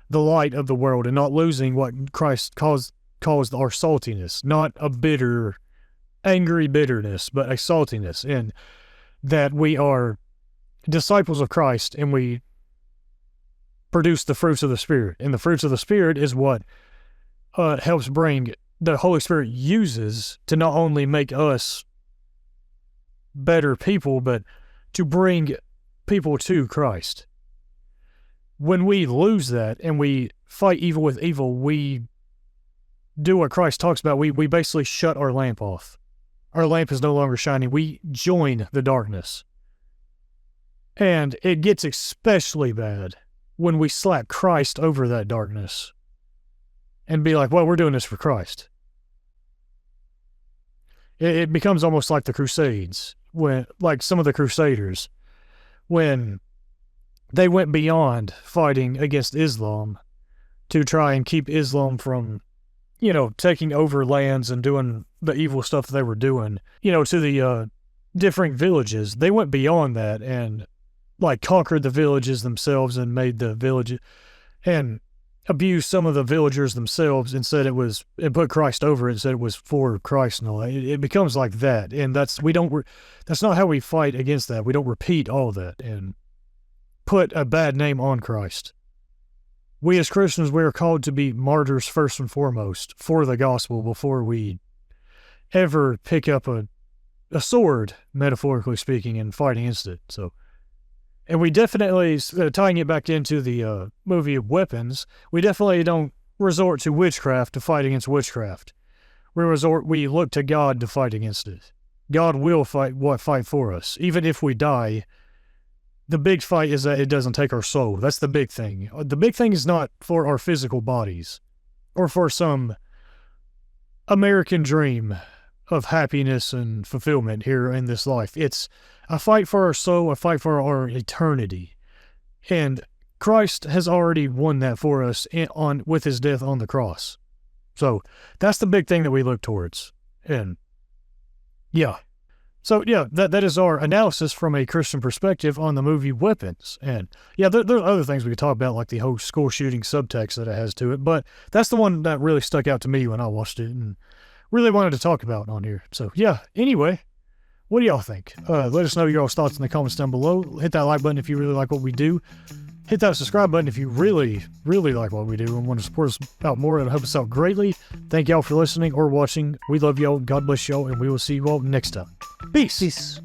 the light of the world and not losing what Christ calls our saltiness, not a bitter, angry bitterness, but a saltiness, and that we are disciples of Christ, and we produce the fruits of the Spirit. And the fruits of the Spirit is what helps bring, the Holy Spirit uses to not only make us better people, but to bring people to Christ. when we lose that and we fight evil with evil, we do what Christ talks about. We basically shut our lamp off. Our lamp is no longer shining. We join the darkness. And it gets especially bad when we slap Christ over that darkness and be like, well, we're doing this for Christ. It becomes almost like the Crusades, like some of the Crusaders, when they went beyond fighting against Islam to try and keep Islam from, taking over lands and doing the evil stuff they were doing, to the different villages. They went beyond that and conquered the villages themselves and made the village and abused some of the villagers themselves and put Christ over it and said it was for Christ and all that. It becomes like that. And that's not how we fight against that. We don't repeat all that and put a bad name on Christ. We as Christians, we are called to be martyrs first and foremost for the gospel before we ever pick up a sword, metaphorically speaking, and fight against it. So, and we definitely, tying it back into the movie of weapons, we definitely don't resort to witchcraft to fight against witchcraft. We look to God to fight against it. God will fight for us. Even if we die, the big fight is that it doesn't take our soul. That's the big thing. The big thing is not for our physical bodies or for some American dream of happiness and fulfillment here in this life. It's a fight for our soul, a fight for our eternity. And Christ has already won that for us with his death on the cross. So that's the big thing that we look towards. And yeah. So yeah, that is our analysis from a Christian perspective on the movie Weapons. And yeah, there's other things we could talk about, like the whole school shooting subtext that it has to it. But that's the one that really stuck out to me when I watched it and really wanted to talk about on here. So yeah, anyway, what do y'all think? Let us know your thoughts in the comments down below. Hit that like button if you really like what we do. Hit that subscribe button if you really, really like what we do and want to support us out more. It'll help us out greatly. Thank y'all for listening or watching. We love y'all. God bless y'all, and we will see you all next time. Peace.